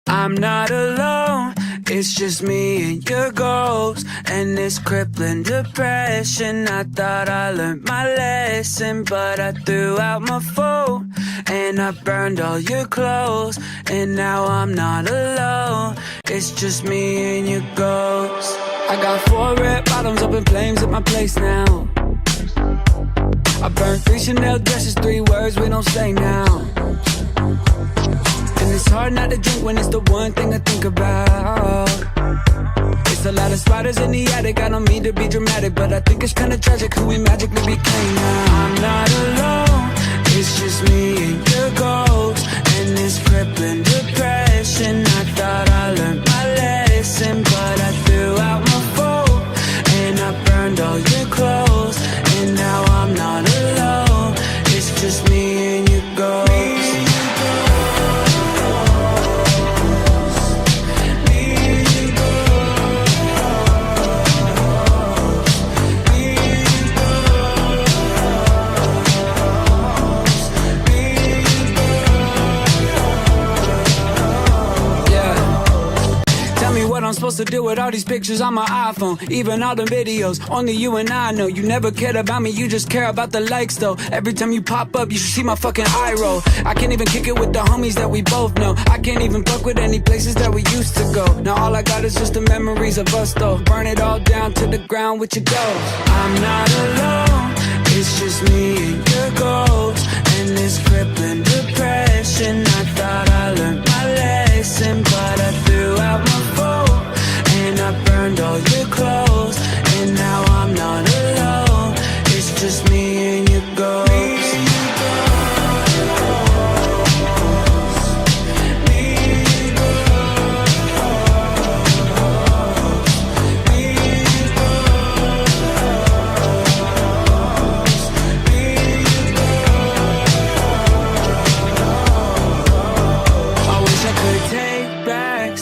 I'm not alone, it's just me and your goals and this crippling depression. I thought I learned my lesson, but I threw out my phone and I burned all your clothes. And now I'm not alone, it's just me and your ghosts. I got 4 red bottoms up in flames at my place now. I burned 3 Chanel dresses, 3 words we don't say now. And it's hard not to drink when it's the one thing I think about. It's a lot of spiders in the attic, I don't mean to be dramatic, but I think it's kinda tragic who we magically became now. I'm not alone, it's just me and your ghost and this crippling depression. I thought I learned my lesson, but I threw out my phone and I burned all your clothes. And now I'm not alone, it's just me and your ghost. I'm supposed to do with all these pictures on my iPhone, even all the videos, only you and I know. You never cared about me, you just care about the likes though. Every time you pop up, you should see my fucking eye roll. I can't even kick it with the homies that we both know. I can't even fuck with any places that we used to go. Now all I got is just the memories of us though. Burn it all down to the ground with your ghost. I'm not alone, it's just me and your ghost and this crippling depression. I thought I learned my lesson, but I threw out my phone and I burned all your clothes. And now I'm not alone, it's just me and your ghost. Me and your ghost.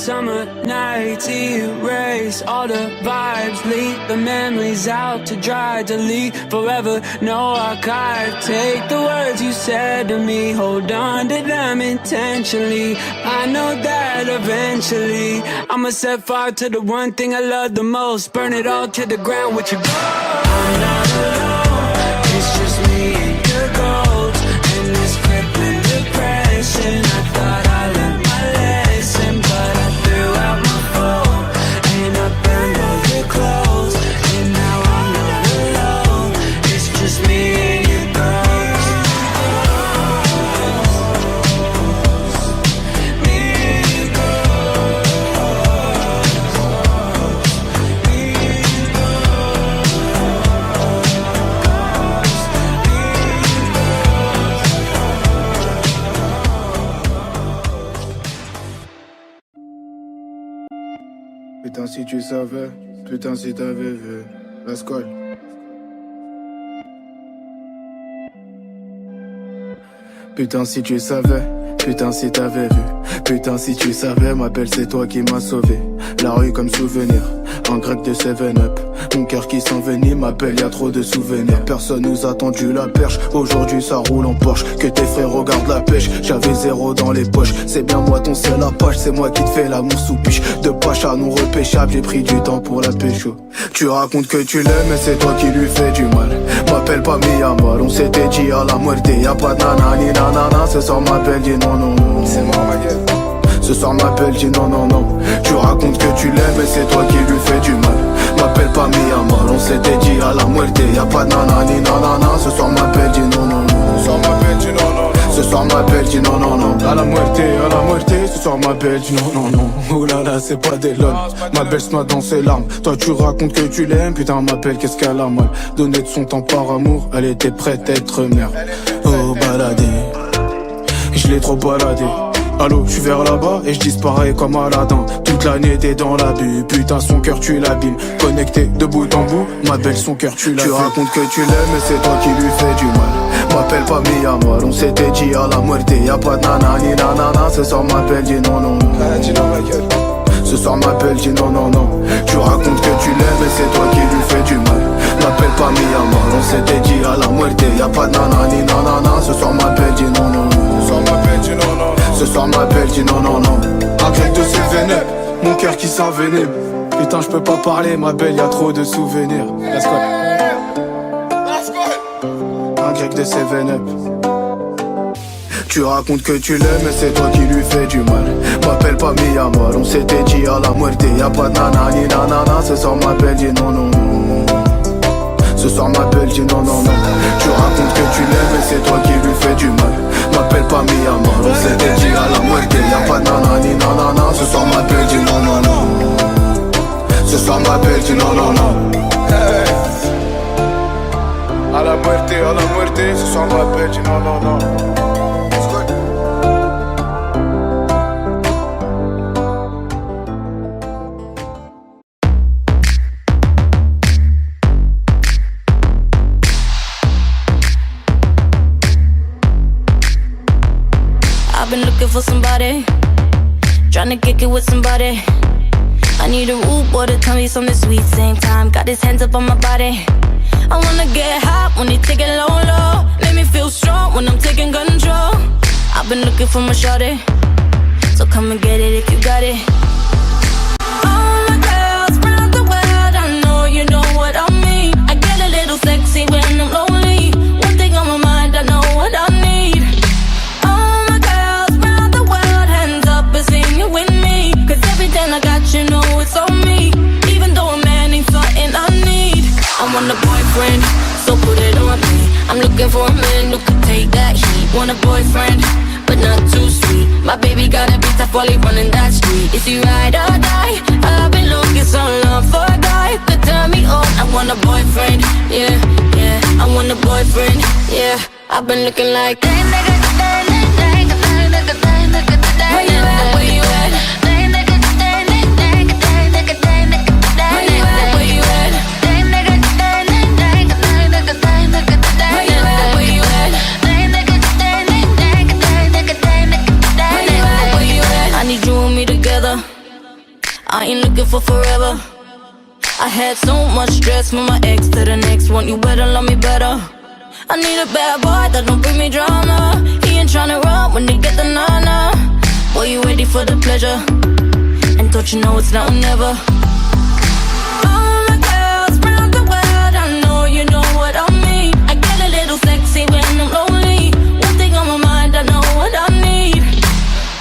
summer nights, erase all the vibes, leave the memories out to dry, delete forever, no archive. Take the words you said to me, hold on to them intentionally. I know that eventually I'ma set fire to the one thing I love the most, burn it all to the ground with your gold. I'm not alone, it's just me and your goals, and this crippling depression. I thought I learned my lesson, but I threw out my phone, and I burned all your clothes, and now I'm not alone, it's just me and your goals. Me and your goals. Me and your Putain si tu savais, putain si t'avais vu la scolle. Putain si tu savais, putain si t'avais vu. Putain si tu savais, ma belle c'est toi qui m'as sauvé. La rue comme souvenir, en grec de 7-up. Mon cœur qui s'envenime, ma belle y'a trop de souvenirs. Personne nous a tendu la perche, aujourd'hui ça roule en Porsche. Que tes frères regardent la pêche, j'avais zéro dans les poches. C'est bien moi ton seul apache, c'est moi qui te fais l'amour sous piche. De pacha non repêchable, j'ai pris du temps pour la pécho. Tu racontes que tu l'aimes mais c'est toi qui lui fais du mal. M'appelle pas Miyamar, on s'était dit à la muerte. Y'a pas de nanani nanana, ce soir m'appelle dit non non non. C'est mort ma gueule. Ce soir m'appelle dit non non non. Tu racontes que tu l'aimes mais c'est toi qui lui fais du mal. M'appelle pas Miyamar, on s'était dit à la muerte. Y'a pas de nanani nanana, ce soir m'appelle dit non non non. Ce soir m'appelle dit non non non. Ce soir m'appelle dit non non non. À la muerte, ce soir m'appelle dit non non non. Oh là là c'est pas des lol. Ma belle se noie dans ses larmes. Toi tu racontes que tu l'aimes, putain m'appelle qu'est-ce qu'elle a mal. Donner de son temps par amour, elle était prête à être mère. Oh baladé, je l'ai trop baladé. Allô, je suis vers là-bas et je disparais comme Aladdin. Toute l'année t'es dans l'abus, putain son cœur tu l'abîmes. Connecté de bout en bout, ma belle son cœur tu l'abîmes. Tu racontes que tu l'aimes mais c'est toi qui lui fais du mal. M'appelle pas Miyamar, on s'était dit à la muerte. Y'a pas de nanani nanana, ce soir m'appelle dit non non non. Dis non ma gueule. Ce soir m'appelle dit non non non. Tu racontes que tu l'aimes mais c'est toi qui lui fais du mal. M'appelle pas Miyamar, on s'était dit à la muerte. Y'a pas de nanani nanana, ce soir m'appelle dit non non non. Ce soir m'appelle dit non non non. Ce soir m'appelle dit non non non. Un grec de 7-up, mon cœur qui s'envenime. Putain je peux pas parler ma belle, y'a trop de souvenirs. Let's go. Un grec de 7-up. Tu racontes que tu l'aimes mais c'est toi qui lui fais du mal. M'appelle pas Miyamar, on s'était dit à la muerte. Y'a pas de nanani nanana, ce soir m'appelle dit non non non. Ce soir m'appelle dit non non non. Tu racontes que tu l'aimes mais c'est toi qui lui fais du mal. M'appelle pas Miyamar, on s'était dit à la muerte. Y'a pas de nanani nanana, ce soir m'appelle dit non non non. Ce soir m'appelle dit non non non. Hey. À la muerte, ce soir m'appelle dit non non non. Been looking for somebody, tryna kick it with somebody. I need a rude boy to tell me something sweet. Same time, got his hands up on my body. I wanna get hot when he take it low, low. Make me feel strong when I'm taking control. I've been looking for my shorty, so come and get it if you got it. All my girls round the world, I know you know what I mean. I get a little sexy when I'm lonely. One thing on my mind, I know what I need. With me, cause everything I got, you know it's on me. Even though a man ain't something I need. I want a boyfriend, so put it on me. I'm looking for a man who can take that heat. Want a boyfriend, but not too sweet. My baby gotta be tough while he running that street. Is he ride or die? I've been looking so long for a guy who could turn me on. I want a boyfriend, yeah, yeah. I want a boyfriend, yeah. I've been looking like that nigga. Where you at? Where you at? Where you at? Where you at? Where you at? I need you and me together. I ain't looking for forever. I had so much stress from my ex to the next one. You better love me better. I need a bad boy that don't bring me drama. He ain't tryna run when they get the nana. Boy, you ready for the pleasure? And don't you know it's now or never? All my girls round the world, I know you know what I mean. I get a little sexy when I'm lonely. One thing on my mind, I know what I need.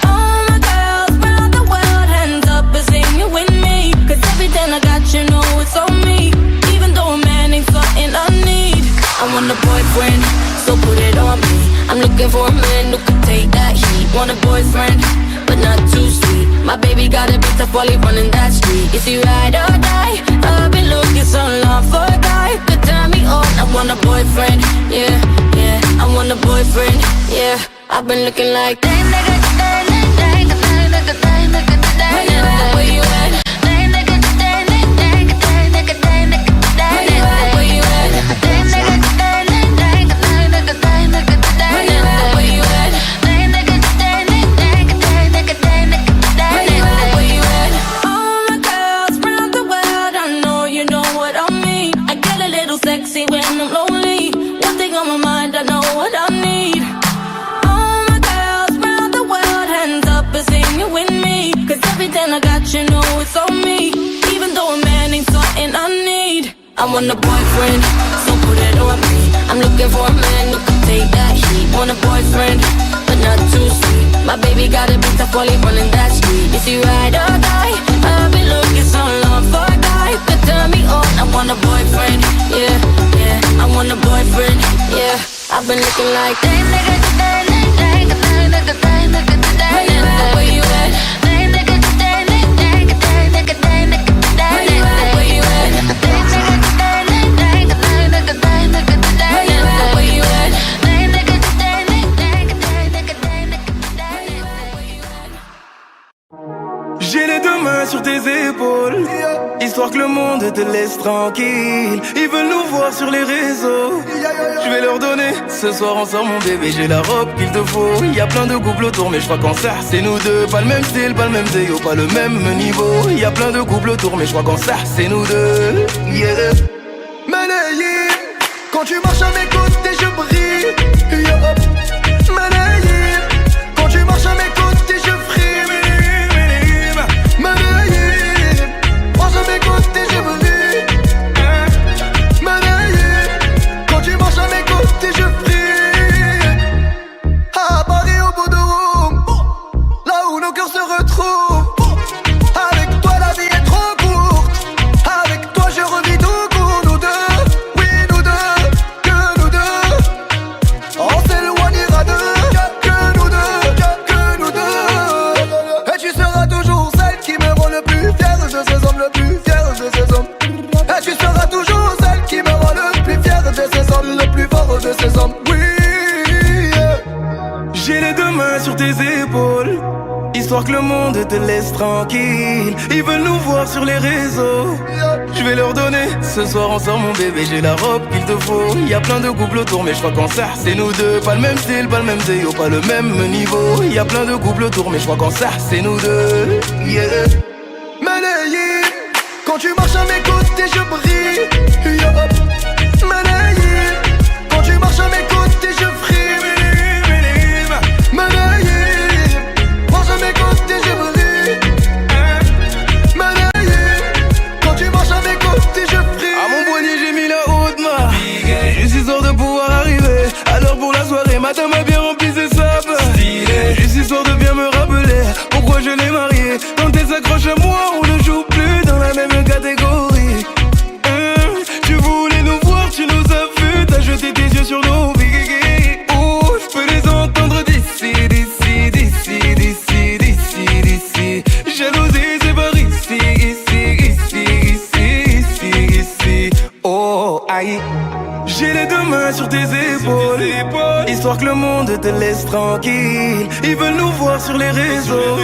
All my girls round the world, hands up and sing it with me. Cause everything I got, you know it's on me. Even though a man ain't something I need. I want a boyfriend, so put it on me. I'm looking for a man who can take that heat. Want a boyfriend, but not too sweet. My baby got a bit tough while he running that street. Is he ride or die? I've been looking so long for a guy could turn me on. I want a boyfriend, yeah, yeah. I want a boyfriend, yeah. I've been looking like dang nigga, dang nigga, dang nigga, dang nigga, dang nigga. Where you at? Dang nigga, dang nigga, dang nigga, dang nigga, dang nigga. Where you at? Dang nigga, dang nigga, dang nigga, dang nigga, dang nigga. Where you at? Dang nigga, dang nigga, dang nigga, dang nigga, dang nigga. Where you at? All my girls round the world, I know you know what I mean. I get a little sexy when I'm lonely. One thing on my mind, I know what I need. All my girls round the world, hands up and sing it with me. Cause everything I got, you know it's on me. Even though a man ain't something I need. I want a boyfriend, so put it on me. I'm looking for a man who can take that heat. Want a boyfriend, but not too sweet. My baby got a bit tough while he running that street. Is he ride or die? I've been looking so long for a guy could turn me on. I want a boyfriend, yeah, yeah. I want a boyfriend, yeah. I've been looking like dang nigga, dang nigga, dang nigga, dang nigga, dang nigga, dang nigga. Where you at? Dang nigga, dang nigga, dang nigga, dang nigga, dang nigga, dang nigga. Where you at? Dang nigga, dang nigga, dang nigga, dang nigga, dang nigga, dang nigga. Where you at? Dang nigga, dang nigga, dang nigga, dang nigga, dang nigga. J'ai les deux mains sur tes épaules, histoire que le monde te laisse tranquille. Ils veulent nous voir sur les réseaux. Je vais leur donner, ce soir on sort mon bébé. J'ai la robe qu'il te faut. Y a plein de couples autour, mais je crois qu'en ça c'est nous deux. Pas le même style, pas le même déo, pas le même niveau. Y a plein de couples autour, mais je crois qu'en ça c'est nous deux. Yeah. Manayim, quand tu marches à mes côtés je brille. Yeah. Manayim, quand tu marches à mes côtés je frime. Manayim, marche à mes côtés je brille. Manayim, quand tu marches à mes côtés je frime. À Paris au bout de Rome, là où nos cœurs se retrouvent. Avec toi la vie est trop courte. Avec toi je revis tout pour nous deux. Oui nous deux, que nous deux. On s'éloignera d'eux, que nous deux, que nous deux. Et tu seras toujours celle qui me rend le plus fier de ces hommes, le plus fier de ces hommes. Et tu seras toujours celle qui me rend le plus fier de ces hommes, le plus fort de ces hommes. Oui, yeah. J'ai les deux mains sur tes épaules, histoire que le monde te laisse tranquille. Ils veulent nous voir sur les réseaux. Je vais leur donner, ce soir on sort mon bébé. J'ai la robe qu'il te faut. Y a plein de couples autour, mais je crois qu'en ça c'est nous deux. Pas le même style, pas le même déo, pas le même niveau. Y a plein de couples autour, mais je crois qu'en ça c'est nous deux. Yeah. Manayim, quand tu marches à mes côtés je brille. Yeah. Manayim, quand tu marches à mes côtés je frime. Manayim, marche à mes côtés je brille. Manayim, quand tu marches à mes côtés je frime. À mon poignet j'ai mis la haute marque, juste histoire de pouvoir arriver. Alors pour la soirée, madame m'a bien rempli ses sapes. Juste histoire de bien me rappeler pourquoi je l'ai mariée. Quand elle s'accroche à moi, on ne joue plus dans la même catégorie. Tu voulais nous voir, tu nous as vus, t'as jeté tes yeux sur nos vies. Oh, je peux les entendre d'ici, d'ici, d'ici, d'ici, d'ici, d'ici. Jalousie, c'est par ici, ici, ici, ici, ici, ici. Oh, aïe. J'ai les deux mains sur tes épaules, histoire que le monde te laisse tranquille. Ils veulent nous voir sur les réseaux.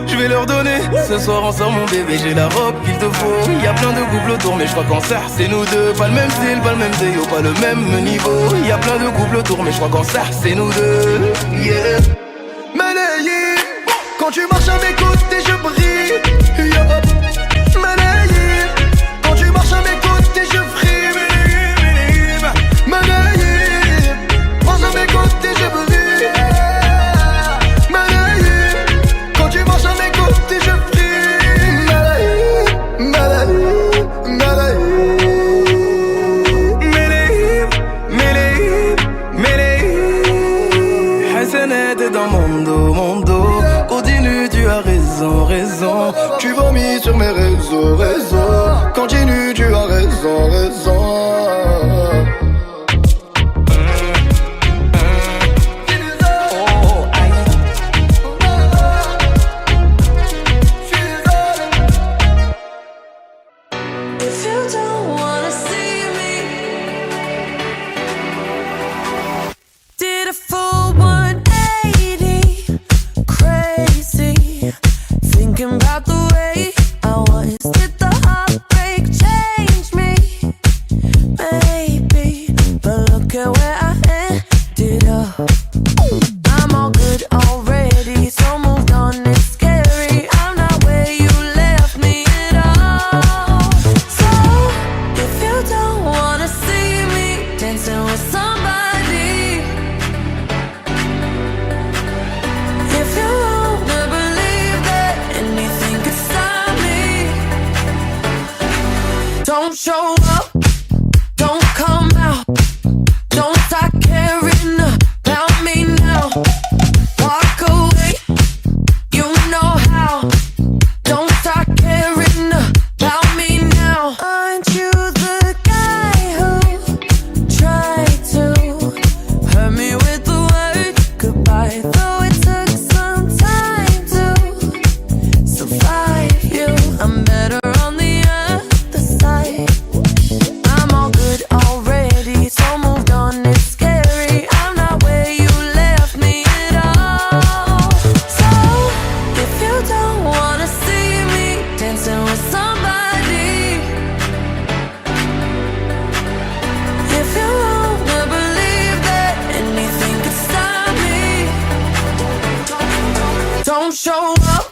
Je vais leur donner, ce soir on sort mon bébé. J'ai la robe qu'il te faut. Y a plein de couples autour, mais je crois qu'en ça c'est nous deux. Pas le même style, pas le même déo, pas le même niveau. Y a plein de couples autour, mais je crois qu'en ça c'est nous deux. Yeah. Manayim, quand tu marches à mes côtés je brille. Yeah. raison. Tu vomis sur mes réseaux. Continue, tu as raison. If you don't wanna see me, did a full 180, crazy, thinking about the way I was. Did the heartbreak change me? Maybe, but look at where I ended up. I'm all good already, so moved on, it's scary. I'm not where you left me at all. So, if you don't wanna see me dancing with somebody, if you wanna believe that anything could stop me, don't show up, don't come out, don't start caring about me now. Walk away, you know how. Don't start caring about me now. Aren't you the guy who tried to hurt me with the word goodbye? Though it took some time to survive you, I'm better on the other side. I'm all good already, so moved on, it's scary. I'm not where you left me at all. So, if you don't wanna see me dancing with somebody, if you wanna believe that anything could stop me, don't show up,